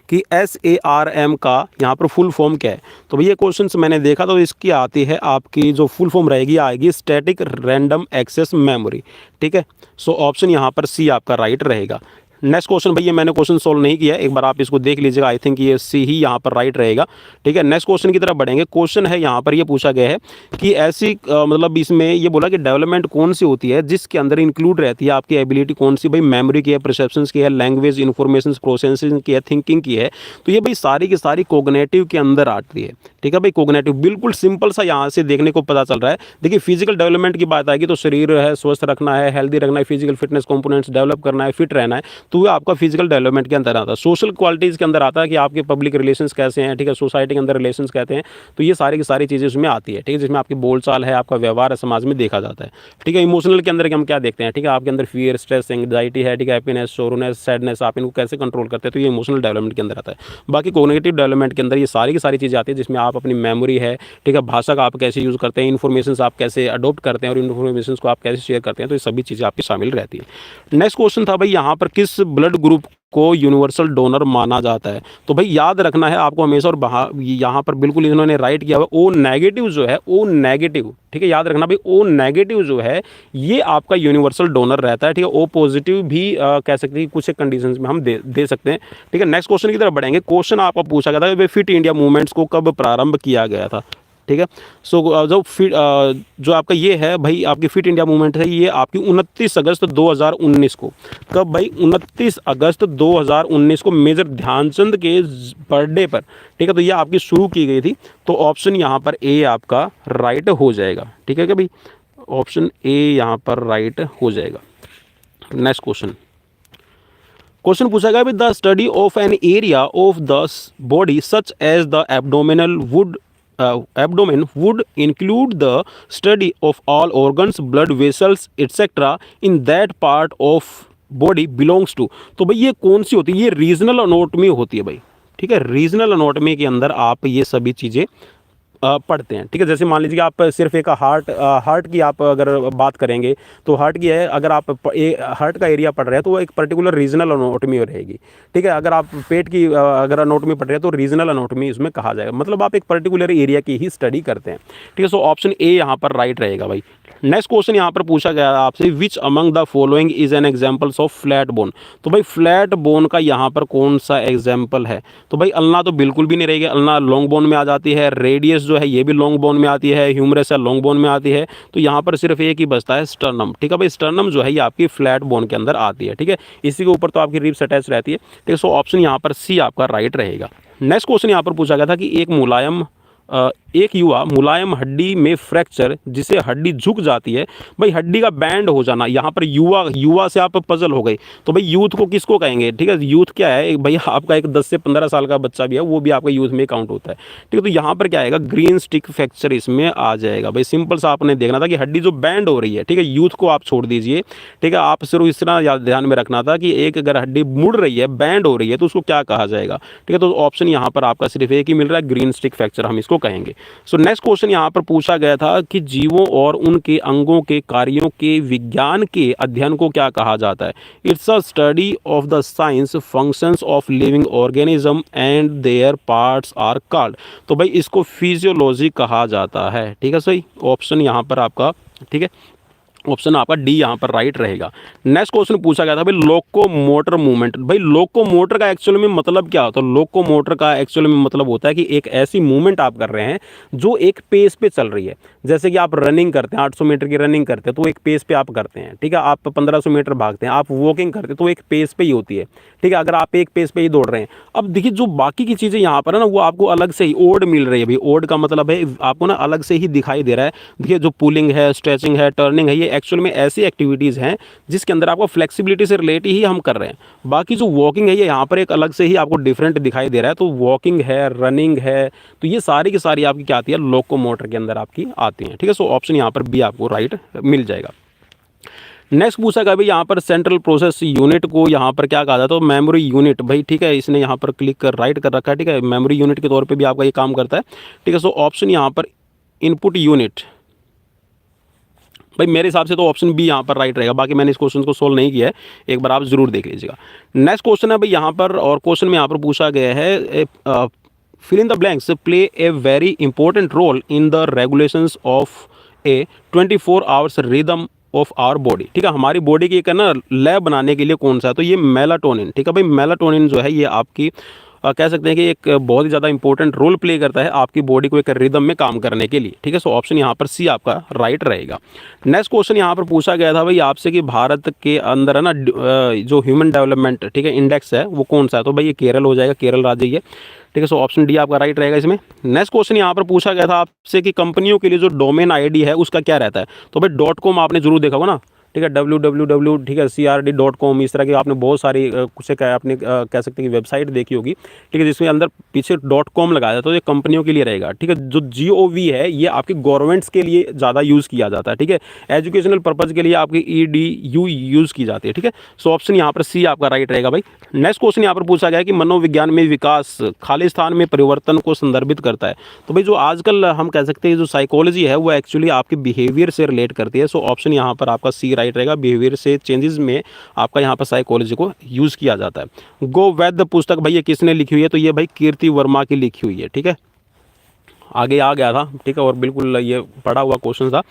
कि SARM का यहाँ पर फुल फॉर्म क्या है? तो भैया क्वेश्चन मैंने देखा तो इसकी आती है, आपकी जो फुल फॉर्म रहेगी आएगी स्टैटिक रैंडम एक्सेस मेमोरी, ठीक है। सो ऑप्शन यहाँ पर सी आपका राइट रहेगा। नेक्स्ट क्वेश्चन भैया मैंने क्वेश्चन सोल्व नहीं किया है, एक बार आप इसको देख लीजिएगा, आई थिंक ये सी ही यहाँ पर राइट रहेगा, ठीक है। नेक्स्ट क्वेश्चन की तरफ बढ़ेंगे। क्वेश्चन है यहाँ पर ये पूछा गया है कि ऐसी मतलब इसमें ये बोला कि डेवलपमेंट कौन सी होती है जिसके अंदर इंक्लूड रहती है आपकी एबिलिटी कौन सी? भाई मेमोरी की है, परसेप्शन की है, लैंग्वेज इन्फॉर्मेशन प्रोसेसिंग की है, थिंकिंग की है। तो ये भाई सारी की सारी कोग्निटिव के अंदर आती है, ठीक है भाई। कोग्निटिव बिल्कुल सिंपल सा यहाँ से देखने को पता चल रहा है। देखिए फिजिकल डेवलपमेंट की बात आएगी तो शरीर है स्वस्थ रखना है, हेल्दी रखना है, फिजिकल फिटनेस कंपोनेंट्स डेवलप करना है, फिट रहना है, तो वो आपका फिजिकल डेवलपमेंट के अंदर आता है। सोशल क्वालिटीज़ के अंदर आता है कि आपके पब्लिक रिलेशंस कैसे हैं, ठीक है, सोसाइटी के अंदर रिलेशंस कहते हैं, तो ये सारी की सारी चीज़ें उसमें आती है, ठीक है, जिसमें आपकी बोलचाल है, आपका व्यवहार है, समाज में देखा जाता है, ठीक है। इमोशनल के अंदर हम क्या देखते हैं, ठीक है, आपके अंदर फियर, स्ट्रेस, एंग्जाइटी है, ठीक है, हैप्पीनेस, सोरोनेस, सैडनेस, आप इनको कैसे कंट्रोल करते हैं, तो ये इमोशनल डेवलपमेंट के अंदर आता है। बाकी कॉग्निटिव डेवलपमेंट के अंदर ये सारी की सारी चीज़ें आती है, जिसमें आप अपनी मेमोरी है, ठीक है, भाषा का आप कैसे यूज़ करते हैं, इन्फॉर्मेशन आप कैसे अडोप्ट करते हैं और इन्फॉर्मेशन को आप कैसे शेयर करते हैं, तो ये सभी चीज़ें आपकी शामिल रहती है। नेक्स्ट क्वेश्चन था भाई यहाँ पर किस ब्लड ग्रुप को यूनिवर्सल डोनर माना जाता है? तो भाई याद रखना है आपको हमेशा, और यहाँ पर बिल्कुल इन्होंने राइट किया हुआ ओ नेगेटिव जो है, ओ नेगेटिव, ठीक है, याद रखना भाई ओ नेगेटिव जो है ये आपका यूनिवर्सल डोनर रहता है, ठीक है। ओ पॉजिटिव भी कह सकते हैं कुछ कंडीशंस में हम दे सकते हैं, ठीक है। नेक्स्ट क्वेश्चन की तरफ बढ़ेंगे। क्वेश्चन आपको पूछा गया था कि फिट इंडिया मूवमेंट्स को कब प्रारंभ किया गया था, ठीक है। सो जो आपका ये है भाई आपकी फिट इंडिया मूवमेंट है, ये आपकी 29 अगस्त 2019 को, कब भाई 29 अगस्त 2019 को मेजर ध्यानचंद के बर्थडे पर, ठीक है, तो ये आपकी शुरू की गई थी। तो ऑप्शन यहाँ पर ए आपका राइट हो जाएगा, ठीक है क्या भाई, ऑप्शन ए यहाँ पर राइट हो जाएगा। नेक्स्ट क्वेश्चन पूछा गया the study of an area of the body such as the abdomen would include the study of all organs, blood vessels, etc. in that part of body belongs to। तो भाई ये कौन सी होती है? ये regional anatomy होती है भाई, ठीक है। रीजनल एनाटॉमी के अंदर आप ये सभी चीज़ें पढ़ते हैं, ठीक है। जैसे मान लीजिए आप सिर्फ एक हार्ट की आप अगर बात करेंगे तो हार्ट की है, अगर आप हार्ट का एरिया पढ़ रहे हैं तो वो एक पर्टिकुलर रीजनल एनाटॉमी रहेगी, ठीक है। अगर आप पेट की अगर एनाटॉमी पढ़ रहे हैं तो रीजनल एनाटॉमी इसमें कहा जाएगा, मतलब आप एक पर्टिकुलर एरिया की ही स्टडी करते हैं, ठीक है। सो ऑप्शन ए यहाँ पर राइट रहेगा भाई। नेक्स्ट क्वेश्चन यहाँ पर पूछा गया आपसे which among the following is an examples of flat bone. तो भाई फ्लैट बोन का यहाँ पर कौन सा एग्जाम्पल है? तो भाई अल्ना तो बिल्कुल भी नहीं रहेगी, अल्ना लॉन्ग बोन में आ जाती है, रेडियस जो है ये भी लॉन्ग बोन में आती है, ह्यूमरस है लॉन्ग बोन में आती है, तो यहाँ पर सिर्फ एक ही बचता है स्टर्नम, ठीक है भाई। स्टर्नम जो है ये आपकी फ्लैट बोन के अंदर आती है, ठीक है, इसी के ऊपर तो आपकी रिब्स अटैच रहती है, ठीक है। सो ऑप्शन यहाँ पर सी आपका राइट रहेगा। नेक्स्ट क्वेश्चन यहाँ पर पूछा गया था कि एक मुलायम एक युवा मुलायम हड्डी में फ्रैक्चर जिसे हड्डी झुक जाती है, भाई हड्डी का बैंड हो जाना, यहाँ पर युवा युवा से आप पजल हो गए तो भाई यूथ को किसको कहेंगे, ठीक है। यूथ क्या है, भाई आपका एक 10 से 15 साल का बच्चा भी है वो भी आपका यूथ में काउंट होता है, ठीक है। तो यहाँ पर क्या आएगा, ग्रीन स्टिक फ्रैक्चर इसमें आ जाएगा। भाई सिंपल सा आपने देखना था कि हड्डी जो बैंड हो रही है, ठीक है, यूथ को आप छोड़ दीजिए, ठीक है। आप सिर्फ इस तरह ध्यान में रखना था कि एक अगर हड्डी मुड़ रही है, बैंड हो रही है, तो उसको क्या कहा जाएगा, ठीक है। तो ऑप्शन यहाँ पर आपका सिर्फ एक ही मिल रहा है, ग्रीन स्टिक फ्रैक्चर हम इसको कहेंगे। सो नेक्स्ट क्वेश्चन यहाँ पर पूछा गया था कि जीवों और उनके अंगों के कार्यों के विज्ञान के अध्ययन को क्या कहा जाता है। It's a study of the science functions of living organism and their parts are called. तो भाई इसको फिजियोलॉजी कहा जाता है, ठीक है। सही ऑप्शन यहाँ पर आपका, ठीक है, ऑप्शन आपका डी यहाँ पर राइट रहेगा। नेक्स्ट क्वेश्चन पूछा गया था भाई लोकोमोटर मूवमेंट। भाई लोकोमोटर का एक्चुअल में मतलब क्या होता है। लोकोमोटर का एक्चुअल में मतलब होता है कि एक ऐसी मूवमेंट आप कर रहे हैं जो एक पेस पे चल रही है। जैसे कि आप रनिंग करते हैं, 800 मीटर की रनिंग करते हैं तो एक पेस पे आप करते हैं, ठीक है। आप 1500 मीटर भागते हैं, आप वॉकिंग करते हैं तो एक पेस पे ही होती है, ठीक है। अगर आप एक पेस पे ही दौड़ रहे हैं, अब देखिए जो बाकी की चीज़ें यहाँ पर है ना वो आपको अलग से ही ओड मिल रही है। भाई ओड का मतलब है आपको ना अलग से ही दिखाई दे रहा है। देखिए जो पुलिंग है, स्ट्रेचिंग है, टर्निंग है, ये एक्चुअल में ऐसी एक्टिविटीज़ हैं जिसके अंदर आपको फ्लेक्सिबिलिटी से रिलेट ही हम कर रहे हैं। बाकी जो वॉकिंग है ये यहाँ पर एक अलग से ही आपको डिफरेंट दिखाई दे रहा है। तो वॉकिंग है, रनिंग है, तो ये सारी की सारी आपकी क्या आती है, लोकोमोटर के अंदर आपकी आती हैं, ठीक है। सो ऑप्शन यहाँ पर बी आपको राइट मिल जाएगा। नेक्स्ट पूछा गया भाई यहाँ पर सेंट्रल प्रोसेस यूनिट को यहाँ पर क्या कहा जाता है, तो मेमोरी यूनिट। भाई ठीक है, इसने यहाँ पर क्लिक कर राइट कर रखा है, ठीक है। मेमोरी यूनिट के तौर पे भी आपका ये काम करता है, ठीक है। सो ऑप्शन यहाँ पर इनपुट यूनिट। भाई मेरे हिसाब से तो ऑप्शन बी यहाँ पर राइट रहेगा। बाकी मैंने इस क्वेश्चन को सोल्व नहीं किया है, एक बार आप जरूर देख लीजिएगा। नेक्स्ट क्वेश्चन है भाई यहाँ पर, और क्वेश्चन में यहाँ पर पूछा गया है fill in the blanks play a very important role in the regulations of a 24 hours rhythm of our body. ठीक है, हमारी बॉडी की एक है ना लय बनाने के लिए कौन सा है, तो ये मेलाटोनिन। ठीक है भाई, मेलाटोनिन जो है ये आपकी कह सकते हैं कि एक बहुत ही ज़्यादा इंपॉर्टेंट रोल प्ले करता है आपकी बॉडी को एक रिदम में काम करने के लिए। ठीक है, सो ऑप्शन यहाँ पर सी आपका राइट रहेगा। नेक्स्ट क्वेश्चन यहाँ पर पूछा गया था भाई आपसे कि भारत के अंदर है ना जो ह्यूमन डेवलपमेंट ठीक है इंडेक्स है वो कौन सा है, तो भाई ये केरल हो जाएगा, केरल राज्य ये। ठीक है, सो ऑप्शन डी आपका राइट रहेगा इसमें। नेक्स्ट क्वेश्चन यहाँ पर पूछा गया था आपसे कि कंपनियों के लिए जो डोमेन आईडी है उसका क्या रहता है, तो भाई .com आपने जरूर देखा होगा ना। ठीक है, www ठीक है CRD.com, इस तरह की आपने बहुत सारी कुछ आपने कह सकते हैं कि वेबसाइट देखी होगी। ठीक है, जिसमें अंदर पीछे .com लगाया जाता है, तो ये कंपनियों के लिए रहेगा। ठीक है, जो GOV है ये आपके गवर्नमेंट्स के लिए ज़्यादा यूज़ किया जाता है। ठीक है, एजुकेशनल पर्पज़ के लिए आपकी EDU यूज़ की जाती है। ठीक है, सो ऑप्शन यहाँ पर सी आपका राइट रहेगा भाई। नेक्स्ट क्वेश्चन यहाँ पर पूछा गया कि मनोविज्ञान में विकास खालिस्तान में परिवर्तन को संदर्भित करता है, तो भाई जो आजकल हम कह सकते हैं जो साइकोलॉजी है वो एक्चुअली आपके बिहेवियर से रिलेट करती है। सो ऑप्शन यहाँ पर आपका सी राइट रहेगा। बिहेवियर से चेंजेस में आपका यहाँ पर साइकोलॉजी को यूज़ किया जाता है। गो वैद्य पुस्तक भाई ये किसने लिखी हुई है, तो ये भाई कीर्ति वर्मा की लिखी हुई है। ठीक है, आगे आ गया था। ठीक है, और बिल्कुल ये पढ़ा हुआ क्वेश्चन था,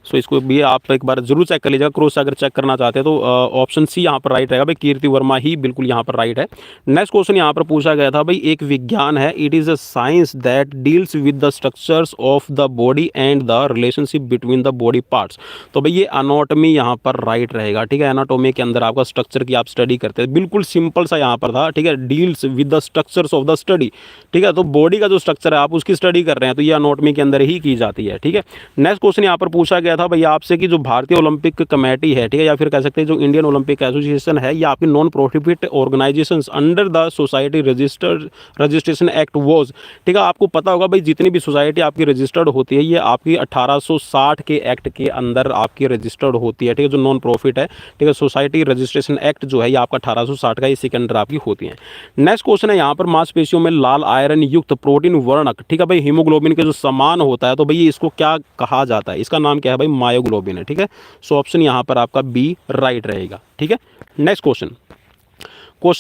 सो इसको भी आप एक बार जरूर चेक कर लीजिएगा, क्रॉस अगर चेक करना चाहते हैं तो ऑप्शन सी यहाँ पर राइट रहेगा भाई, कीर्ति वर्मा ही बिल्कुल यहाँ पर राइट है। नेक्स्ट क्वेश्चन यहाँ पर पूछा गया था भाई एक विज्ञान है, it is a science that deals with the structures of the body and the relationship between the body parts, तो भाई ये एनाटॉमी यहाँ पर राइट रहेगा। ठीक है, एनाटॉमी के अंदर आपका स्ट्रक्चर की आप स्टडी करते हैं, बिल्कुल सिंपल सा यहाँ पर था। ठीक है, deals with the structures of the study. ठीक है, तो बॉडी का जो स्ट्रक्चर है आप उसकी स्टडी कर रहे हैं, तो ये एनाटॉमी के अंदर ही की जाती है। ठीक है, नेक्स्ट क्वेश्चन यहाँ पर पूछा गया था भाई आपसे कि जो भारतीय ओलंपिक कमेटी है, ठीक है, या फिर कह सकते हैं जो इंडियन ओलंपिक एसोसिएशन है, ये आपकी non profit organisations under the society registration act was. ठीक है, आपको पता होगा भाई जितनी भी सोसाइटी आपकी रजिस्टर्ड होती है ये आपकी 1860 के एक्ट के अंदर आपकी रजिस्टर्ड होती है। ठीक है, जो नॉन प्रॉफिट है, ठीक है, सोसाइटी रजिस्ट्रेशन एक्ट जो है ये आपका 1860 का इसी के अंदर आपकी होती है। नेक्स्ट क्वेश्चन है यहाँ पर मांसपेशियों में लाल आयरन युक्त प्रोटीन वर्णक, ठीक है भाई, हीमोग्लोबिन के जो समान होता है, तो भाई इसको क्या कहा जाता है, इसका नाम क्या है भाई, मायोग्लोबिन है। ठीक है, सो ऑप्शन यहाँ पर आपका बी राइट रहेगा। ठीक है, नेक्स्ट क्वेश्चन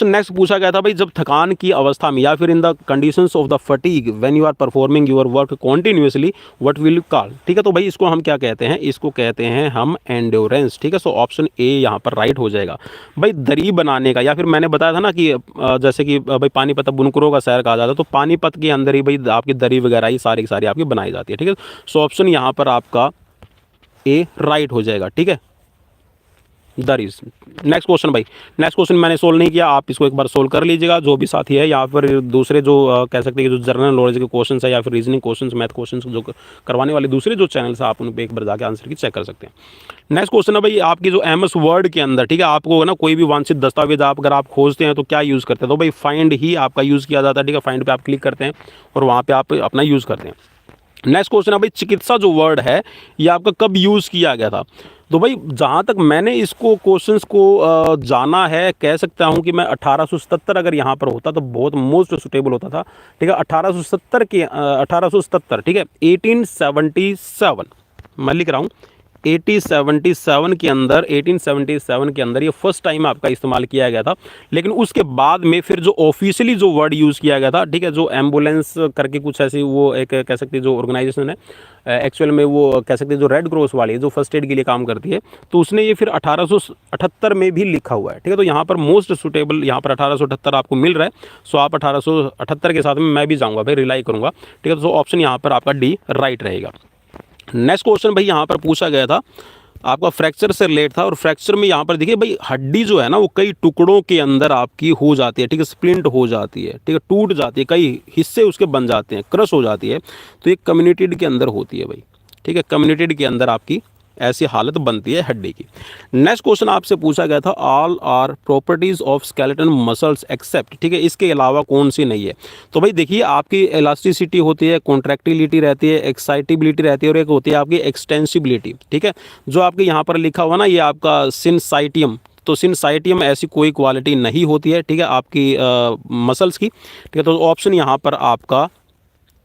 नेक्स्ट पूछा गया था भाई जब थकान की अवस्था में या फिर in the conditions of the fatigue when you are performing your work continuously what will you call. ठीक है, तो भाई इसको हम क्या कहते हैं, इसको कहते हैं हम एंड्योरेंस। ठीक है, सो ऑप्शन ए यहाँ पर राइट हो जाएगा भाई। दरी बनाने का, या फिर मैंने बताया था ना कि जैसे कि भाई पानीपत बुनकरों का शहर कहा जाता है, तो पानीपत के अंदर ही भाई आपकी दरी वगैरह ही सारी की सारी आपकी बनाई जाती है। ठीक है, सो ऑप्शन यहाँ पर आपका ए राइट हो जाएगा। ठीक है, दरीज। नेक्स्ट क्वेश्चन भाई, नेक्स्ट क्वेश्चन मैंने सोल्व नहीं किया, आप इसको एक बार सोल्व कर लीजिएगा, जो भी साथी है, या फिर दूसरे जो कह सकते हैं कि जो जनरल नॉलेज के क्वेश्चन है या फिर रीजनिंग क्वेश्चन, मैथ क्वेश्चन जो करवाने वाले दूसरे जो चैनल्स है, आप उन पर एक बार जाके आंसर की चेक कर सकते हैं। नेक्स्ट क्वेश्चन है भाई, आपकी जो एमएस वर्ड के अंदर, ठीक है, आपको ना कोई भी वांछित दस्तावेज आप अगर आप खोजते हैं तो क्या यूज़ करते हैं, तो भाई फाइंड ही आपका यूज़ किया जाता है, ठीक है, फाइंड पे आप क्लिक करते हैं और वहाँ पे आप अपना यूज़ करते हैं। नेक्स्ट क्वेश्चन है भाई, चिकित्सा जो वर्ड है ये आपका कब यूज़ किया गया था, तो भाई जहाँ तक मैंने इसको क्वेश्चंस को जाना है, कह सकता हूँ कि मैं 1877 अगर यहाँ पर होता तो बहुत मोस्ट सुटेबल होता था, ठीक है, 1877 ठीक है, 1877 मैं लिख रहा हूँ, 1877 के अंदर ये फर्स्ट टाइम आपका इस्तेमाल किया गया था। लेकिन उसके बाद में फिर जो ऑफिशियली जो वर्ड यूज़ किया गया था, ठीक है, जो एम्बुलेंस करके कुछ ऐसी वो एक कह सकते हैं जो ऑर्गेनाइजेशन है, एक्चुअल में वो कह सकते हैं जो रेड क्रॉस वाली है जो फर्स्ट एड के लिए काम करती है, तो उसने ये फिर 1878 में भी लिखा हुआ है, ठीक है, तो यहाँ पर मोस्ट सुटेबल यहाँ पर 1878 आपको मिल रहा है। सो आप 1878 के साथ में मैं भी जाऊँगा भाई, रिलाई करूँगा, ठीक है, तो ऑप्शन यहाँ पर आपका डी राइट रहेगा। नेक्स्ट क्वेश्चन भाई यहाँ पर पूछा गया था, आपका फ्रैक्चर से रिलेट था, और फ्रैक्चर में यहाँ पर देखिए भाई हड्डी जो है ना वो कई टुकड़ों के अंदर आपकी हो जाती है, ठीक है, स्प्लिंट हो जाती है, ठीक है, टूट जाती है, कई हिस्से उसके बन जाते हैं, क्रश हो जाती है, तो ये कम्युनिटेड के अंदर होती है भाई, ठीक है, कम्युनिटेड के अंदर आपकी ऐसी हालत बनती है हड्डी की। नेक्स्ट क्वेश्चन आपसे पूछा गया था, all are properties of skeleton muscles except, ठीक है, इसके अलावा कौन सी नहीं है, तो भाई देखिए आपकी इलास्टिसिटी होती है, कॉन्ट्रैक्टिलिटी रहती है, एक्साइटिबिलिटी रहती है, और एक होती है आपकी एक्सटेंसिबिलिटी, ठीक है, जो आपके यहाँ पर लिखा हुआ ना ये आपका सिनसाइटियम, तो सिनसाइटियम ऐसी कोई क्वालिटी नहीं होती है, ठीक है, आपकी मसल्स की, ठीक है, तो ऑप्शन यहाँ पर आपका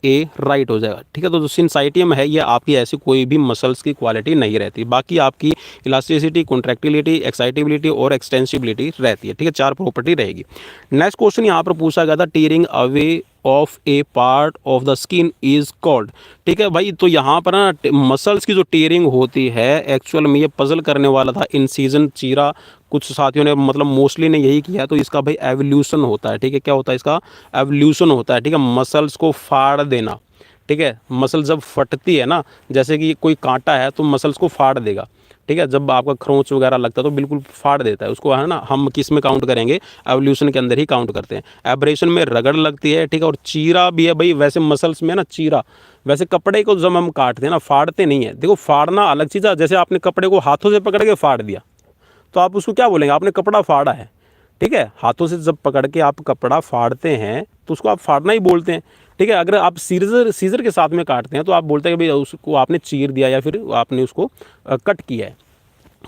ए राइट हो जाएगा, ठीक है, तो जो सिनसाइटियम है ये आपकी ऐसी कोई भी मसल्स की क्वालिटी नहीं रहती, बाकी आपकी इलास्टिसिटी, कॉन्ट्रैक्टिलिटी, एक्साइटिबिलिटी और एक्सटेंसिबिलिटी रहती है, ठीक है, 4 प्रॉपर्टी रहेगी। नेक्स्ट क्वेश्चन यहाँ पर पूछा गया था, tearing away of A part of the skin is called, ठीक है भाई, तो यहाँ पर ना मसल्स की जो टीयरिंग होती है, एक्चुअल में ये पजल करने वाला था, इंसिजन चीरा, कुछ साथियों ने मतलब मोस्टली ने यही किया, तो इसका भाई एवोल्यूशन होता है, ठीक है, क्या होता है इसका एवोल्यूशन होता है, ठीक है, मसल्स को फाड़ देना, ठीक है, मसल जब फटती है ना, जैसे कि कोई कांटा है तो मसल्स को फाड़ देगा, ठीक है, जब आपका खरोंच वगैरह लगता है तो बिल्कुल फाड़ देता है उसको, है ना, हम किस में काउंट करेंगे, एवोल्यूशन के अंदर ही काउंट करते हैं। एब्रेशन में रगड़ लगती है, ठीक है, और चीरा भी है भाई, वैसे मसल्स में ना चीरा, वैसे कपड़े को जब हम काटते हैं ना फाड़ते नहीं है, देखो फाड़ना अलग चीज़ है, जैसे आपने कपड़े को हाथों से पकड़ के फाड़ दिया तो आप उसको क्या बोलेंगे, आपने कपड़ा फाड़ा है, ठीक है, हाथों से जब पकड़ के आप कपड़ा फाड़ते हैं तो उसको आप फाड़ना ही बोलते हैं, ठीक है, अगर आप सीजर के साथ में काटते हैं तो आप बोलते हैं कि भाई उसको आपने चीर दिया या फिर आपने उसको कट किया है,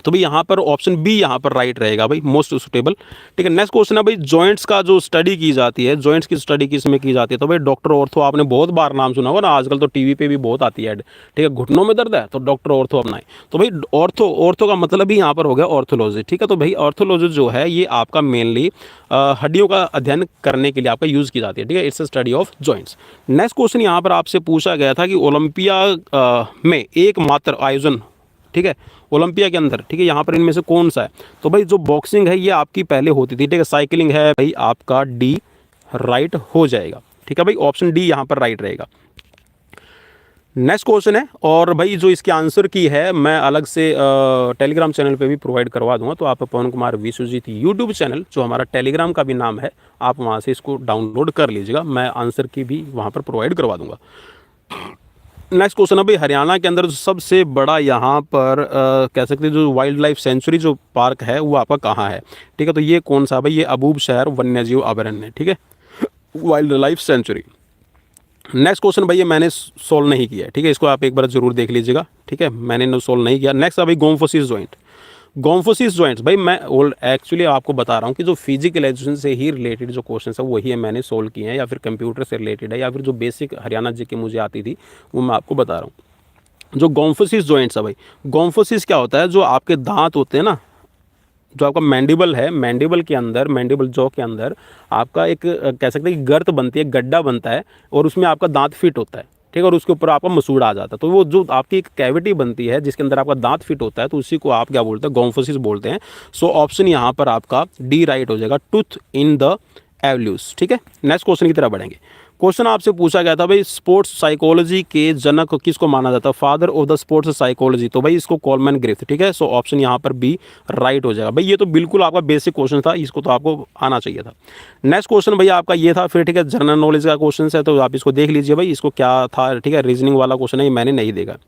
तो भाई यहाँ पर ऑप्शन बी यहाँ पर राइट रहेगा भाई, मोस्ट सुटेबल, ठीक है। नेक्स्ट क्वेश्चन है भाई, जॉइंट्स का जो स्टडी की जाती है, जॉइंट्स की स्टडी किस में की जाती है, तो भाई डॉक्टर ऑर्थो आपने बहुत बार नाम सुना होगा ना, आजकल तो टीवी पे भी बहुत आती है, ठीक है, घुटनों में दर्द है तो डॉक्टर ऑर्थो अपनाए, तो भाई ऑर्थो का मतलब ही यहाँ पर हो गया ऑर्थोलॉजी, ठीक है, तो भाई ऑर्थोलॉजी जो है ये आपका मेनली हड्डियों का अध्ययन करने के लिए आपका यूज़ की जाती है, ठीक है, it's study of joints. Next question यहाँ पर आपसे पूछा गया था कि ओलंपिया में एकमात्र आयोजन, ठीक है, ओलंपिया के अंदर, ठीक है, यहाँ पर इनमें से कौन सा है, तो भाई जो बॉक्सिंग है ये आपकी पहले होती थी, ठीक है, साइकिलिंग है भाई आपका डी राइट हो जाएगा, ठीक है भाई, ऑप्शन डी यहाँ पर राइट रहेगा। नेक्स्ट क्वेश्चन है, और भाई जो इसके आंसर की है मैं अलग से टेलीग्राम चैनल पे भी प्रोवाइड करवा दूंगा, तो आप पवन कुमार विश्वजीत यूट्यूब चैनल जो हमारा टेलीग्राम का भी नाम है, आप वहाँ से इसको डाउनलोड कर लीजिएगा, मैं आंसर की भी वहाँ पर प्रोवाइड करवा दूंगा। नेक्स्ट क्वेश्चन है भाई, हरियाणा के अंदर जो सबसे बड़ा यहाँ पर कह सकते हैं जो वाइल्ड लाइफ सेंचुरी जो पार्क है वो आपका कहाँ है, ठीक है, तो ये कौन सा भाई, ये अबूब शहर वन्यजीव अभयारण्य, ठीक है, wild life sanctuary. Next question भाई ये मैंने सोल्व नहीं किया है, ठीक है, इसको आप एक बार जरूर देख लीजिएगा, ठीक है, मैंने सोल्व नहीं किया। नेक्स्ट है भाई गोम्फोसिस जॉइंट, गोम्फोसिस जॉइंट्स भाई मैं एक्चुअली आपको बता रहा हूँ कि जो फिजिकल एजुकेशन से ही रिलेटेड जो क्वेश्चन है वही है मैंने सोल्व किए हैं, या फिर कंप्यूटर से रिलेटेड है, या फिर जो बेसिक हरियाणा जी की मुझे आती थी वो मैं आपको बता रहा हूँ। जो गोम्फोसिस जॉइंट्स है भाई, गोम्फोसिस क्या होता है, जो आपके दांत होते हैं ना, जो आपका मैंडिबल है, मैंडिबल के अंदर, मैंडिबल जॉ के अंदर आपका एक कह सकते हैं कि गर्त बनती है, गड्ढा बनता है, और उसमें आपका दांत फिट होता है, ठीक है, और उसके ऊपर आपका मसूड़ा आ जाता है, तो वो जो आपकी एक कैविटी बनती है जिसके अंदर आपका दांत फिट होता है, तो उसी को आप क्या बोलते हैं, गोम्फोसिस बोलते हैं। सो ऑप्शन यहाँ पर आपका डी राइट हो जाएगा, टूथ इन द एवल्यूस, ठीक है। नेक्स्ट क्वेश्चन की तरफ बढ़ेंगे क्वेश्चन आपसे पूछा गया था भाई स्पोर्ट्स साइकोलॉजी के जनक किसको माना जाता है, father of the sports psychology, तो भाई इसको कॉलमैन ग्रिफिथ, ठीक है। सो ऑप्शन यहाँ पर बी राइट हो जाएगा। भाई ये तो बिल्कुल आपका बेसिक क्वेश्चन था, इसको तो आपको आना चाहिए था। नेक्स्ट क्वेश्चन भैया आपका ये था फिर, ठीक है, जनरल नॉलेज का क्वेश्चन है, तो आप इसको देख लीजिए भाई इसको क्या था, ठीक है, रीजनिंग वाला क्वेश्चन है, ये मैंने नहीं देखा।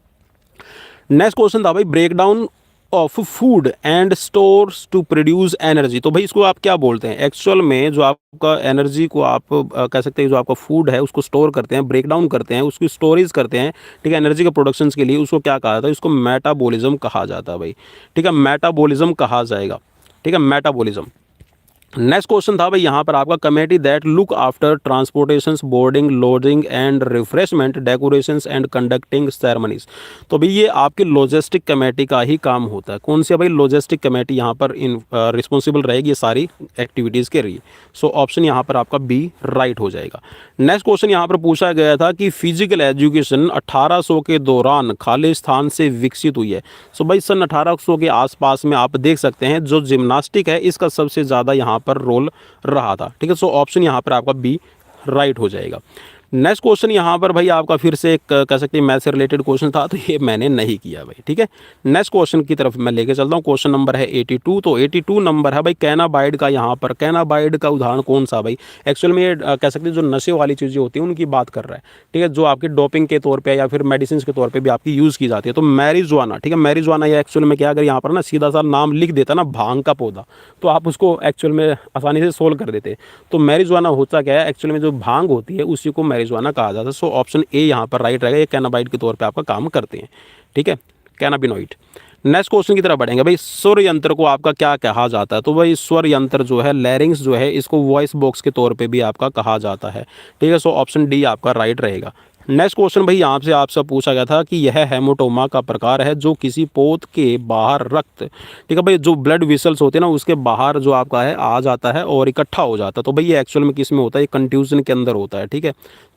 नेक्स्ट क्वेश्चन था भाई break down of food and stores to produce energy, तो भाई इसको आप क्या बोलते हैं एक्चुअल में, जो आपका एनर्जी को आप कह सकते हैं, जो आपका फूड है उसको स्टोर करते हैं, ब्रेक डाउन करते हैं, उसकी स्टोरेज करते हैं, ठीक है, एनर्जी के प्रोडक्शंस के लिए, उसको क्या कहा जाता है, उसको मेटाबॉलिज्म कहा जाता है भाई, ठीक है, मेटाबॉलिज्म कहा जाएगा, ठीक है, मेटाबॉलिज्म। नेक्स्ट क्वेश्चन था भाई यहाँ पर आपका committee that look after transportation boarding lodging and refreshment decorations and conducting ceremonies, तो भाई ये आपकी लॉजिस्टिक कमेटी का ही काम होता है। कौन सी भाई लॉजिस्टिक कमेटी यहाँ पर रिस्पॉन्सिबल रहेगी ये सारी एक्टिविटीज़ के लिए। सो ऑप्शन यहाँ पर आपका बी राइट हो जाएगा। नेक्स्ट क्वेश्चन यहाँ पर पूछा गया था कि फिजिकल एजुकेशन 1800 के दौरान खालिस्तान से विकसित हुई है। सो भाई सन 1800 के आसपास में आप देख सकते हैं जो जिम्नास्टिक है इसका सबसे ज़्यादा यहाँ पर रोल रहा था, ठीक है। सो ऑप्शन यहाँ पर आपका बी राइट हो जाएगा। नेक्स्ट क्वेश्चन यहाँ पर भाई आपका फिर से एक कह सकते हैं मैथ से रिलेटेड क्वेश्चन था, तो ये मैंने नहीं किया भाई, ठीक है। नेक्स्ट क्वेश्चन की तरफ मैं लेके चलता हूँ। क्वेश्चन नंबर है 82, तो 82 नंबर है भाई कैनाबाइड का। यहाँ पर कैनाबाइड का उदाहरण कौन सा भाई, एक्चुअल में ये कह सकते हैं जो नशे वाली चीज़ें होती हैं उनकी बात कर रहा है, ठीक है, जो आपकी डोपिंग के तौर पर या फिर मेडिसिन के तौर पर भी आपकी यूज़ की जाती है। तो मैरिजुआना, ठीक है, मैरिजुआना ये एक्चुअल में क्या, अगर यहाँ पर ना सीधा सा नाम लिख देता ना भांग का पौधा, तो आप उसको एक्चुअल में आसानी से सोल्व कर देते। तो मैरिजुआना होता क्या है, एक्चुअल में जो भांग होती है उसी को मैरिजुआना कहा जाता है। सो ऑप्शन ए यहाँ पर राइट रहेगा, ये कैनाबाइड के तौर पे आपका काम करते हैं, ठीक है, कैनाबिनॉइड। नेक्स्ट क्वेश्चन की तरफ बढ़ेंगे भाई, स्वर यंत्र को आपका क्या कहा जाता है, तो भाई स्वर यंत्र जो है लैरिंग्स जो है इसको वॉइस बॉक्स के तौर पे भी आपका कहा जाता है, ठीक है। सो ऑप्शन डी आपका राइट रहेगा। नेक्स्ट क्वेश्चन भाई यहाँ से आपसे पूछा गया था कि यह हेमोटोमा का प्रकार है जो किसी पोत के बाहर रक्त, ठीक है भाई, जो ब्लड वेसल्स होते हैं ना उसके बाहर जो आपका है आ जाता है और इकट्ठा हो जाता है। तो भाई ये एक्चुअल में किस में होता है, ये कंट्यूजन के अंदर होता है, ठीक है।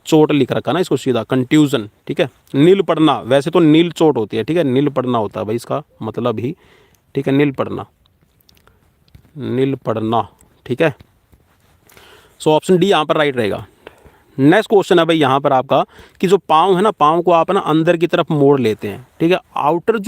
चोट लिख रखा ना इसको सीधा कंट्यूजन, ठीक है। नील पड़ना, वैसे तो नील चोट होती है, ठीक है, नील पड़ना होता है भाई इसका मतलब ही, ठीक है, नील पड़ना, नील पड़ना, ठीक है। सो ऑप्शन डी यहाँ पर राइट रहेगा। नेक्स्ट क्वेश्चन है भाई यहाँ पर आपका कि जो पाँव है ना, पाँव को आप ना अंदर की तरफ मोड़ लेते हैं, ठीक है, आउटर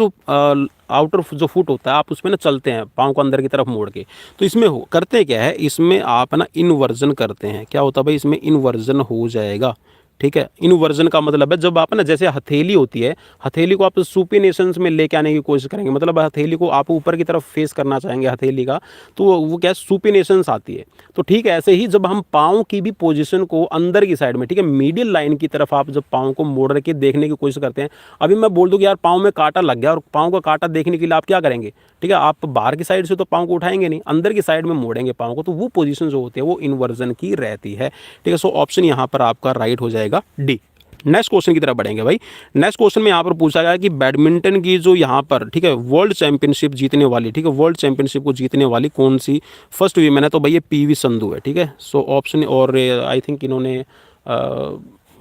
जो फुट होता है आप उसमें ना चलते हैं पाँव को अंदर की तरफ मोड़ के। तो इसमें करते क्या है, इसमें आप ना इन्वर्जन करते हैं। क्या होता है भाई, इसमें इन्वर्जन हो जाएगा, ठीक है। इन्वर्जन का मतलब है जब आप ना जैसे हथेली होती है, हथेली को आप सुपिनेशंस में लेके आने की कोशिश करेंगे, मतलब हथेली को आप ऊपर की तरफ फेस करना चाहेंगे हथेली का, तो वो क्या है सुपिनेशंस आती है। तो ठीक है, ऐसे ही जब हम पाँव की भी पोजीशन को अंदर की साइड में, ठीक है, मीडियल लाइन की तरफ आप जब पाँव को मोड़ के देखने की कोशिश करते हैं, अभी मैं बोल दूँ कि यार पाँव में कांटा लग गया और पाँव का कांटा देखने के लिए आप क्या करेंगे, ठीक है, आप बाहर की साइड से तो पाँव को उठाएंगे नहीं, अंदर की साइड में मोड़ेंगे पाँव को, तो वो पोजीशन जो होती है वो इन्वर्जन की रहती है, ठीक है। सो ऑप्शन यहाँ पर आपका राइट हो जाएगा डी। नेक्स्ट क्वेश्चन की तरफ बढ़ेंगे भाई। नेक्स्ट क्वेश्चन में यहाँ पर पूछा गया कि बैडमिंटन की जो यहाँ पर, ठीक है, वर्ल्ड चैंपियनशिप जीतने वाली, ठीक है, वर्ल्ड चैंपियनशिप को जीतने वाली कौन सी फर्स्ट वीमेन है, तो भाई ये पीवी संधू है, ठीक है। सो ऑप्शन, और आई थिंक इन्होंने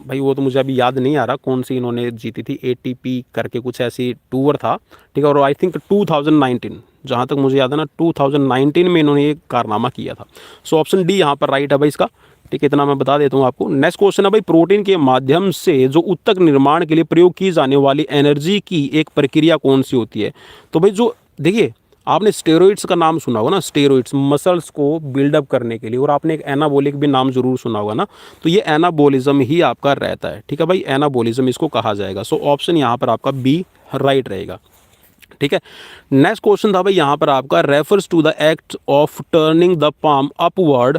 भाई वो तो मुझे अभी याद नहीं आ रहा कौन सी इन्होंने जीती थी, ATP करके कुछ ऐसी टूर था, ठीक है, और आई थिंक 2019, जहाँ तक मुझे याद है ना 2019 में इन्होंने ये कारनामा किया था। सो ऑप्शन डी यहाँ पर राइट है भाई इसका, ठीक है, इतना मैं बता देता हूँ आपको। नेक्स्ट क्वेश्चन है भाई, प्रोटीन के माध्यम से जो ऊतक निर्माण के लिए प्रयोग की जाने वाली एनर्जी की एक प्रक्रिया कौन सी होती है, तो भाई जो देखिए आपने स्टेरॉइड्स का नाम सुना होगा ना, स्टेरॉइड्स मसल्स को बिल्डअप करने के लिए, और आपने एक एनाबॉलिक भी नाम जरूर सुना होगा ना, तो ये एनाबॉलिज्म ही आपका रहता है, ठीक है भाई, एनाबॉलिज्म इसको कहा जाएगा। सो ऑप्शन यहाँ पर आपका बी राइट रहेगा, ठीक है। नेक्स्ट क्वेश्चन था भाई यहाँ पर आपका refers to the act of turning the palm upward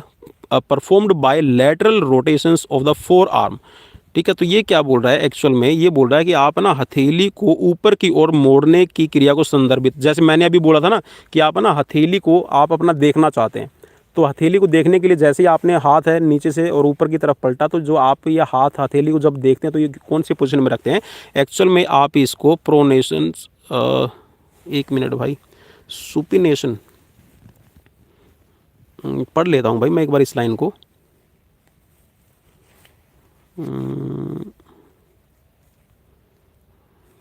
performed by lateral rotations of the forearm, ठीक है। तो ये क्या बोल रहा है, एक्चुअल में ये बोल रहा है कि आप ना हथेली को ऊपर की ओर मोड़ने की क्रिया को संदर्भित, जैसे मैंने अभी बोला था ना कि आप ना हथेली को आप अपना देखना चाहते हैं, तो हथेली को देखने के लिए जैसे ही आपने हाथ है नीचे से और ऊपर की तरफ पलटा, तो जो आप ये हाथ हथेली को जब देखते हैं तो ये कौन सी पोजीशन में रखते हैं, एक्चुअल में आप इसको प्रोनेशन, एक मिनट भाई, सुपिनेशन पढ़ लेता हूँ भाई मैं एक बार इस लाइन को,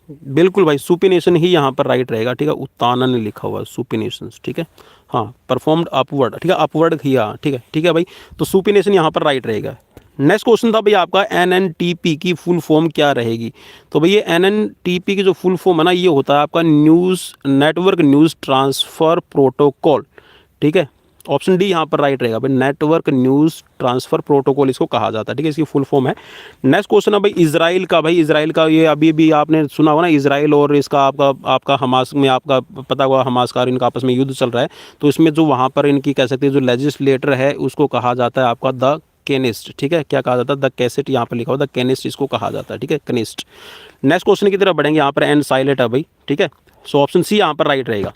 बिल्कुल भाई सुपिनेशन ही यहाँ पर राइट रहेगा, ठीक है, उत्तानन लिखा हुआ है सुपिनेशन, ठीक है, हाँ, परफॉर्म्ड अपवर्ड, ठीक है, अपवर्ड किया, ठीक है, ठीक है भाई, तो सुपिनेशन यहाँ पर राइट रहेगा। नेक्स्ट क्वेश्चन था भाई आपका NNTP की फुल फॉर्म क्या रहेगी। तो भाई ये NNTP की जो फुल फॉर्म है ना, ये होता है आपका news network news transfer protocol. ठीक है, ऑप्शन डी यहाँ पर राइट रहेगा भाई, नेटवर्क न्यूज़ ट्रांसफ़र प्रोटोकॉल इसको कहा जाता है। ठीक है, इसकी फुल फॉर्म है। नेक्स्ट क्वेश्चन है भाई इजराइल का। भाई इजराइल का ये अभी भी आपने सुना होगा ना, इजराइल और इसका आपका हमास में आपका पता होगा, हमास का इनका आपस में युद्ध चल रहा है। तो इसमें जो वहाँ पर इनकी कह सकते हैं जो लेजिस्लेटर है उसको कहा जाता है आपका द केनिस्ट। ठीक है, क्या कहा जाता है, द कैसेट यहाँ पर लिखा हुआ, द केनिस्ट इसको कहा जाता है। ठीक है, कनिस्ट। नेक्स्ट क्वेश्चन की तरफ बढ़ेंगे, यहाँ पर एन साइलेंट है भाई। ठीक है, सो ऑप्शन सी यहाँ पर राइट रहेगा।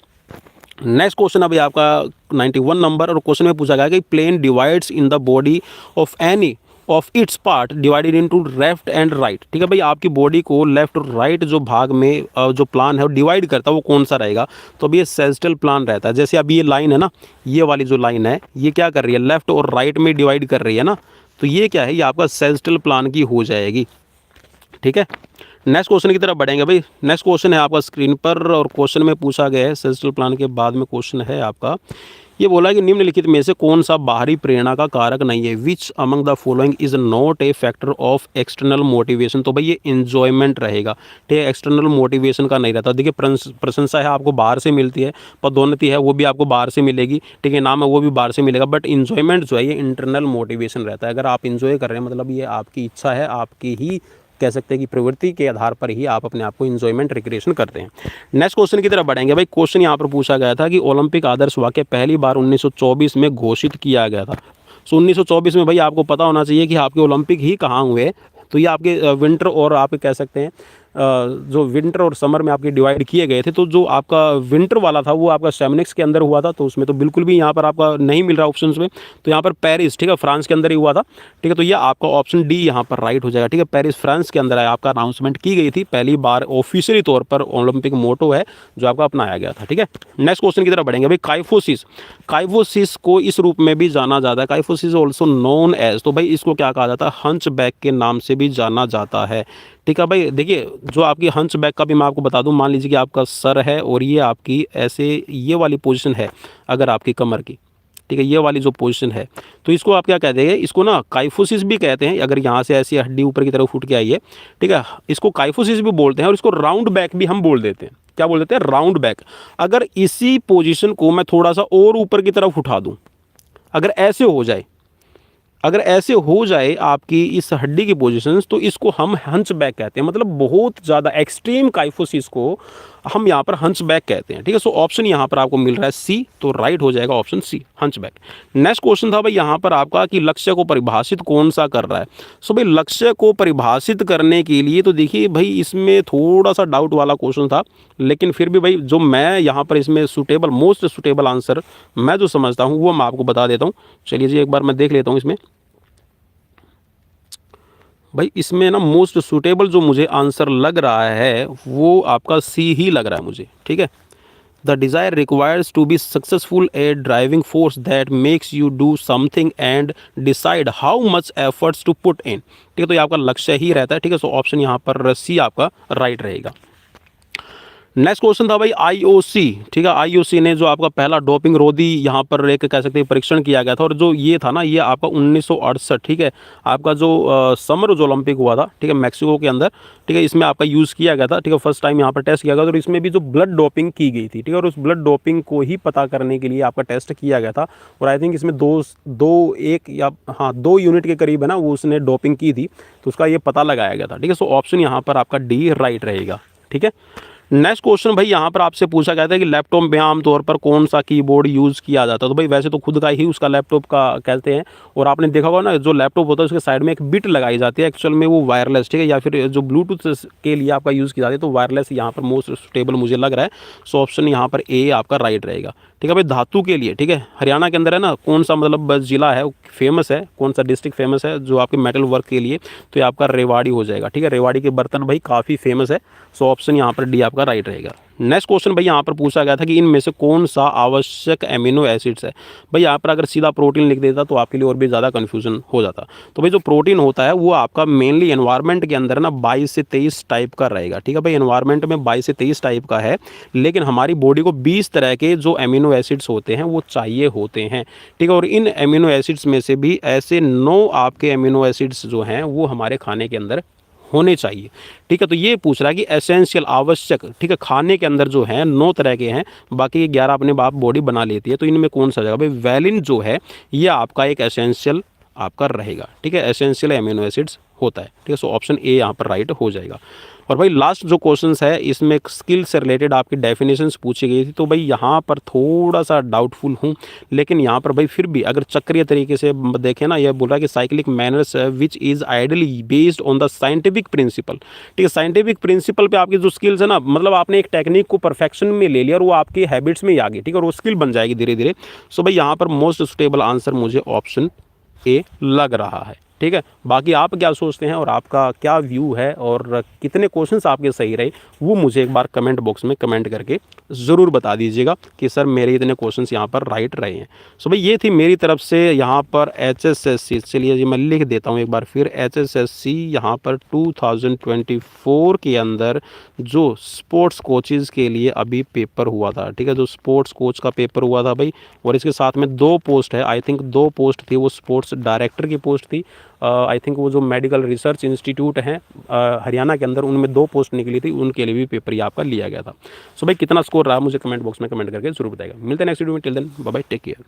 नेक्स्ट क्वेश्चन अभी आपका 91 नंबर, और क्वेश्चन में पूछा गया कि plane divides in the body of any of its part divided into left and right. ठीक है भाई, आपकी बॉडी को लेफ्ट और राइट जो भाग में जो प्लान है वो डिवाइड करता है, वो कौन सा रहेगा। तो अभी ये सेस्टल प्लान रहता है। जैसे अभी ये लाइन है ना, ये वाली जो लाइन है ये क्या कर रही है, लेफ्ट और राइट में डिवाइड कर रही है ना, तो ये क्या है, ये आपका सेस्टल प्लान की हो जाएगी। ठीक है, नेक्स्ट क्वेश्चन की तरफ बढ़ेंगे भाई। नेक्स्ट क्वेश्चन है आपका स्क्रीन पर, और क्वेश्चन में पूछा गया है सेस्टल प्लान के बाद में क्वेश्चन है आपका, ये बोला है कि निम्नलिखित में से कौन सा बाहरी प्रेरणा का कारक नहीं है, which among the following is not a factor of external motivation. तो भाई ये इंजॉयमेंट रहेगा। ठीक है, एक्सटर्नल मोटिवेशन का नहीं रहता। देखिए प्रशंसा है आपको बाहर से मिलती है, पदोन्नति है वो भी आपको बाहर से मिलेगी, ठीक है, नाम है वो भी बाहर से मिलेगा, बट इंजॉयमेंट जो है ये इंटरनल मोटिवेशन रहता है। अगर आप इंजॉय कर रहे हैं मतलब ये आपकी इच्छा है, आपकी ही कह सकते हैं कि प्रवृत्ति के आधार पर ही आप अपने आप को इंजॉयमेंट रिक्रिएशन करते हैं। नेक्स्ट क्वेश्चन की तरफ बढ़ेंगे भाई। क्वेश्चन यहाँ पर पूछा गया था कि ओलंपिक आदर्श वाक्य पहली बार 1924 में घोषित किया गया था। सो 1924 में भाई आपको पता होना चाहिए कि आपके ओलंपिक ही कहाँ हुए। तो ये आपके विंटर और आप कह सकते हैं जो विंटर और समर में आपके डिवाइड किए गए थे। तो जो आपका विंटर वाला था वो आपका सेमिनिक्स के अंदर हुआ था, तो उसमें तो बिल्कुल भी यहाँ पर आपका नहीं मिल रहा ऑप्शंस में। तो यहाँ पर पेरिस, ठीक है, फ्रांस के अंदर ही हुआ था। ठीक है, तो ये आपका ऑप्शन डी यहाँ पर राइट हो जाएगा। ठीक है, पेरिस फ्रांस के अंदर आपका अनाउंसमेंट की गई थी, पहली बार ऑफिशियली तौर पर ओलंपिक मोटो है जो आपका अपनाया गया था। ठीक है, नेक्स्ट क्वेश्चन की तरफ बढ़ेंगे भाई। काइफोसिस, काइफोसिस को इस रूप में भी जाना जाता है, काइफोसिस ऑल्सो नोन एज, तो भाई इसको क्या कहा जाता है, हंच बैक के नाम से भी जाना जाता है। ठीक है भाई, देखिए जो आपकी हंच बैक का भी मैं आपको बता दूं, मान लीजिए कि आपका सर है और ये आपकी ऐसे ये वाली पोजीशन है अगर आपकी कमर की, ठीक है, ये वाली जो पोजीशन है, तो इसको आप क्या कहते हैं, इसको ना काइफोसिस भी कहते हैं। अगर यहाँ से ऐसी हड्डी ऊपर की तरफ उठ के आई है, ठीक है, इसको काइफोसिस भी बोलते हैं, और इसको राउंड बैक भी हम बोल देते हैं। क्या बोल देते हैं, राउंड बैक। अगर इसी पोजिशन को मैं थोड़ा सा और ऊपर की तरफ उठा दूँ, अगर ऐसे हो जाए, अगर ऐसे हो जाए आपकी इस हड्डी की पोजीशंस, तो इसको हम हंच बैक कहते हैं। मतलब बहुत ज़्यादा एक्सट्रीम काइफोसिस को हम यहाँ पर हंच बैक कहते हैं। ठीक है, सो ऑप्शन यहाँ पर आपको मिल रहा है सी, तो राइट हो जाएगा option C, hunchback. Next question था भाई यहाँ पर आपका कि लक्ष्य को परिभाषित कौन सा कर रहा है। सो भाई लक्ष्य को परिभाषित करने के लिए तो देखिए भाई इसमें थोड़ा सा डाउट वाला क्वेश्चन था, लेकिन फिर भी भाई जो मैं यहाँ पर इसमें सूटेबल मोस्ट सूटेबल आंसर मैं जो समझता हूँ वो मैं आपको बता देता हूँ। चलिए जी एक बार मैं देख लेता हूँ इसमें भाई, इसमें ना मोस्ट सूटेबल जो मुझे आंसर लग रहा है वो आपका सी ही लग रहा है मुझे। ठीक है, the desire requires to be successful a driving force that makes you do something and decide how much efforts to put in. ठीक है, तो ये आपका लक्ष्य ही रहता है। ठीक है, सो ऑप्शन यहाँ पर सी आपका राइट रहेगा। नेक्स्ट क्वेश्चन था भाई आईओसी। ठीक है, आईओसी ने जो आपका पहला डोपिंग रोधी यहाँ पर एक कह सकते हैं परीक्षण किया गया था, और जो ये था ना ये आपका 1968, ठीक है, आपका जो समर जो ओलंपिक हुआ था, ठीक है, मैक्सिको के अंदर, ठीक है, इसमें आपका यूज़ किया गया था। ठीक है, फर्स्ट टाइम यहाँ पर टेस्ट किया गया था, और इसमें भी जो ब्लड डोपिंग की गई थी, ठीक है, और उस ब्लड डोपिंग को ही पता करने के लिए आपका टेस्ट किया गया था। और आई थिंक इसमें दो यूनिट के करीब है ना वो उसने डोपिंग की थी, तो उसका ये पता लगाया गया था। ठीक है, सो ऑप्शन यहाँ पर आपका डी राइट रहेगा। ठीक है, नेक्स्ट क्वेश्चन भाई यहाँ पर आपसे पूछा गया था कि लैपटॉप में आमतौर पर कौन सा कीबोर्ड यूज़ किया जाता है। तो भाई वैसे तो खुद का ही उसका लैपटॉप का कहते हैं, और आपने देखा होगा ना जो लैपटॉप होता है उसके साइड में एक बिट लगाई जाती है, एक्चुअल में वो वायरलेस, ठीक है, या फिर जो ब्लूटूथ के लिए आपका यूज़ की जाती है, तो वायरलेस यहाँ पर मोस्ट सुटेबल मुझे लग रहा है। सो ऑप्शन यहाँ पर ए आपका राइट रहेगा। ठीक है भाई, धातु के लिए, ठीक है, हरियाणा के अंदर है ना, कौन सा मतलब ज़िला है फेमस है, कौन सा डिस्ट्रिक्ट फेमस है जो आपके मेटल वर्क के लिए, तो ये आपका रेवाड़ी हो जाएगा। ठीक है, रेवाड़ी के बर्तन भाई काफ़ी फेमस है। सो ऑप्शन यहाँ पर डी आपका राइट रहेगा। नेक्स्ट क्वेश्चन भाई यहाँ पर पूछा गया था कि इनमें से कौन सा आवश्यक एमिनो एसिड्स है। भाई यहाँ पर अगर सीधा प्रोटीन लिख देता तो आपके लिए और भी ज़्यादा कन्फ्यूजन हो जाता। तो भाई जो प्रोटीन होता है वो आपका मेनली एनवायरनमेंट के अंदर ना 22 से 23 टाइप का रहेगा। ठीक है भाई, एनवायरनमेंट में 22 से 23 टाइप का है, लेकिन हमारी बॉडी को 20 तरह के जो एमिनो एसिड्स होते हैं वो चाहिए होते हैं। ठीक है, और इन एमिनो एसिड्स में से भी ऐसे 9 आपके एमिनो एसिड्स जो हैं वो हमारे खाने के अंदर होने चाहिए। ठीक है, तो ये पूछ रहा है कि एसेंशियल आवश्यक, ठीक है, खाने के अंदर जो है 9 तरह के हैं, बाकी 11 अपने बाप बॉडी बना लेती है, तो इनमें कौन सा जाएगा भाई? वैलिन जो है ये आपका एक एसेंशियल आपका रहेगा। ठीक है, एसेंशियल एमिनो एसिड्स होता है। ठीक है, सो ऑप्शन ए यहाँ पर राइट हो जाएगा। और भाई लास्ट जो क्वेश्चंस है इसमें स्किल से रिलेटेड आपकी डेफिनेशंस पूछी गई थी, तो भाई यहाँ पर थोड़ा सा डाउटफुल हूँ, लेकिन यहाँ पर भाई फिर भी अगर चक्रीय तरीके से देखें ना, यह बोल रहा है कि cyclic manners which is ideally based on the scientific principle. ठीक है, साइंटिफिक प्रिंसिपल पे आपकी जो स्किल्स है ना, मतलब आपने एक टेक्निक को परफेक्शन में ले लिया और वो आपकी हैबिट्स में ही आ गई। ठीक है, और वो स्किल बन जाएगी धीरे धीरे। सो भाई यहाँ पर मोस्ट सुटेबल आंसर मुझे ऑप्शन ए लग रहा है। ठीक है, बाकी आप क्या सोचते हैं और आपका क्या व्यू है और कितने क्वेश्चंस आपके सही रहे वो मुझे एक बार कमेंट बॉक्स में कमेंट करके ज़रूर बता दीजिएगा कि सर मेरे इतने क्वेश्चंस यहाँ पर राइट रहे हैं। सो भाई ये थी मेरी तरफ से यहाँ पर HSSC, चलिए जी मैं लिख देता हूँ एक बार फिर, HSSC यहाँ पर 2024 के अंदर जो स्पोर्ट्स कोचेज़ के लिए अभी पेपर हुआ था। ठीक है, जो स्पोर्ट्स कोच का पेपर हुआ था भाई, और इसके साथ में 2 पोस्ट है, आई थिंक 2 पोस्ट थी, वो स्पोर्ट्स डायरेक्टर की पोस्ट थी। आई थिंक वो जो मेडिकल रिसर्च इंस्टीट्यूट हैं हरियाणा के अंदर, उनमें 2 पोस्ट निकली थी, उनके लिए भी पेपर ये आपका लिया गया था। सो भाई कितना स्कोर रहा मुझे कमेंट बॉक्स में कमेंट करके जरूर बताएगा। मिलते हैं नेक्स्ट वीडियो में, till then bye bye, take care.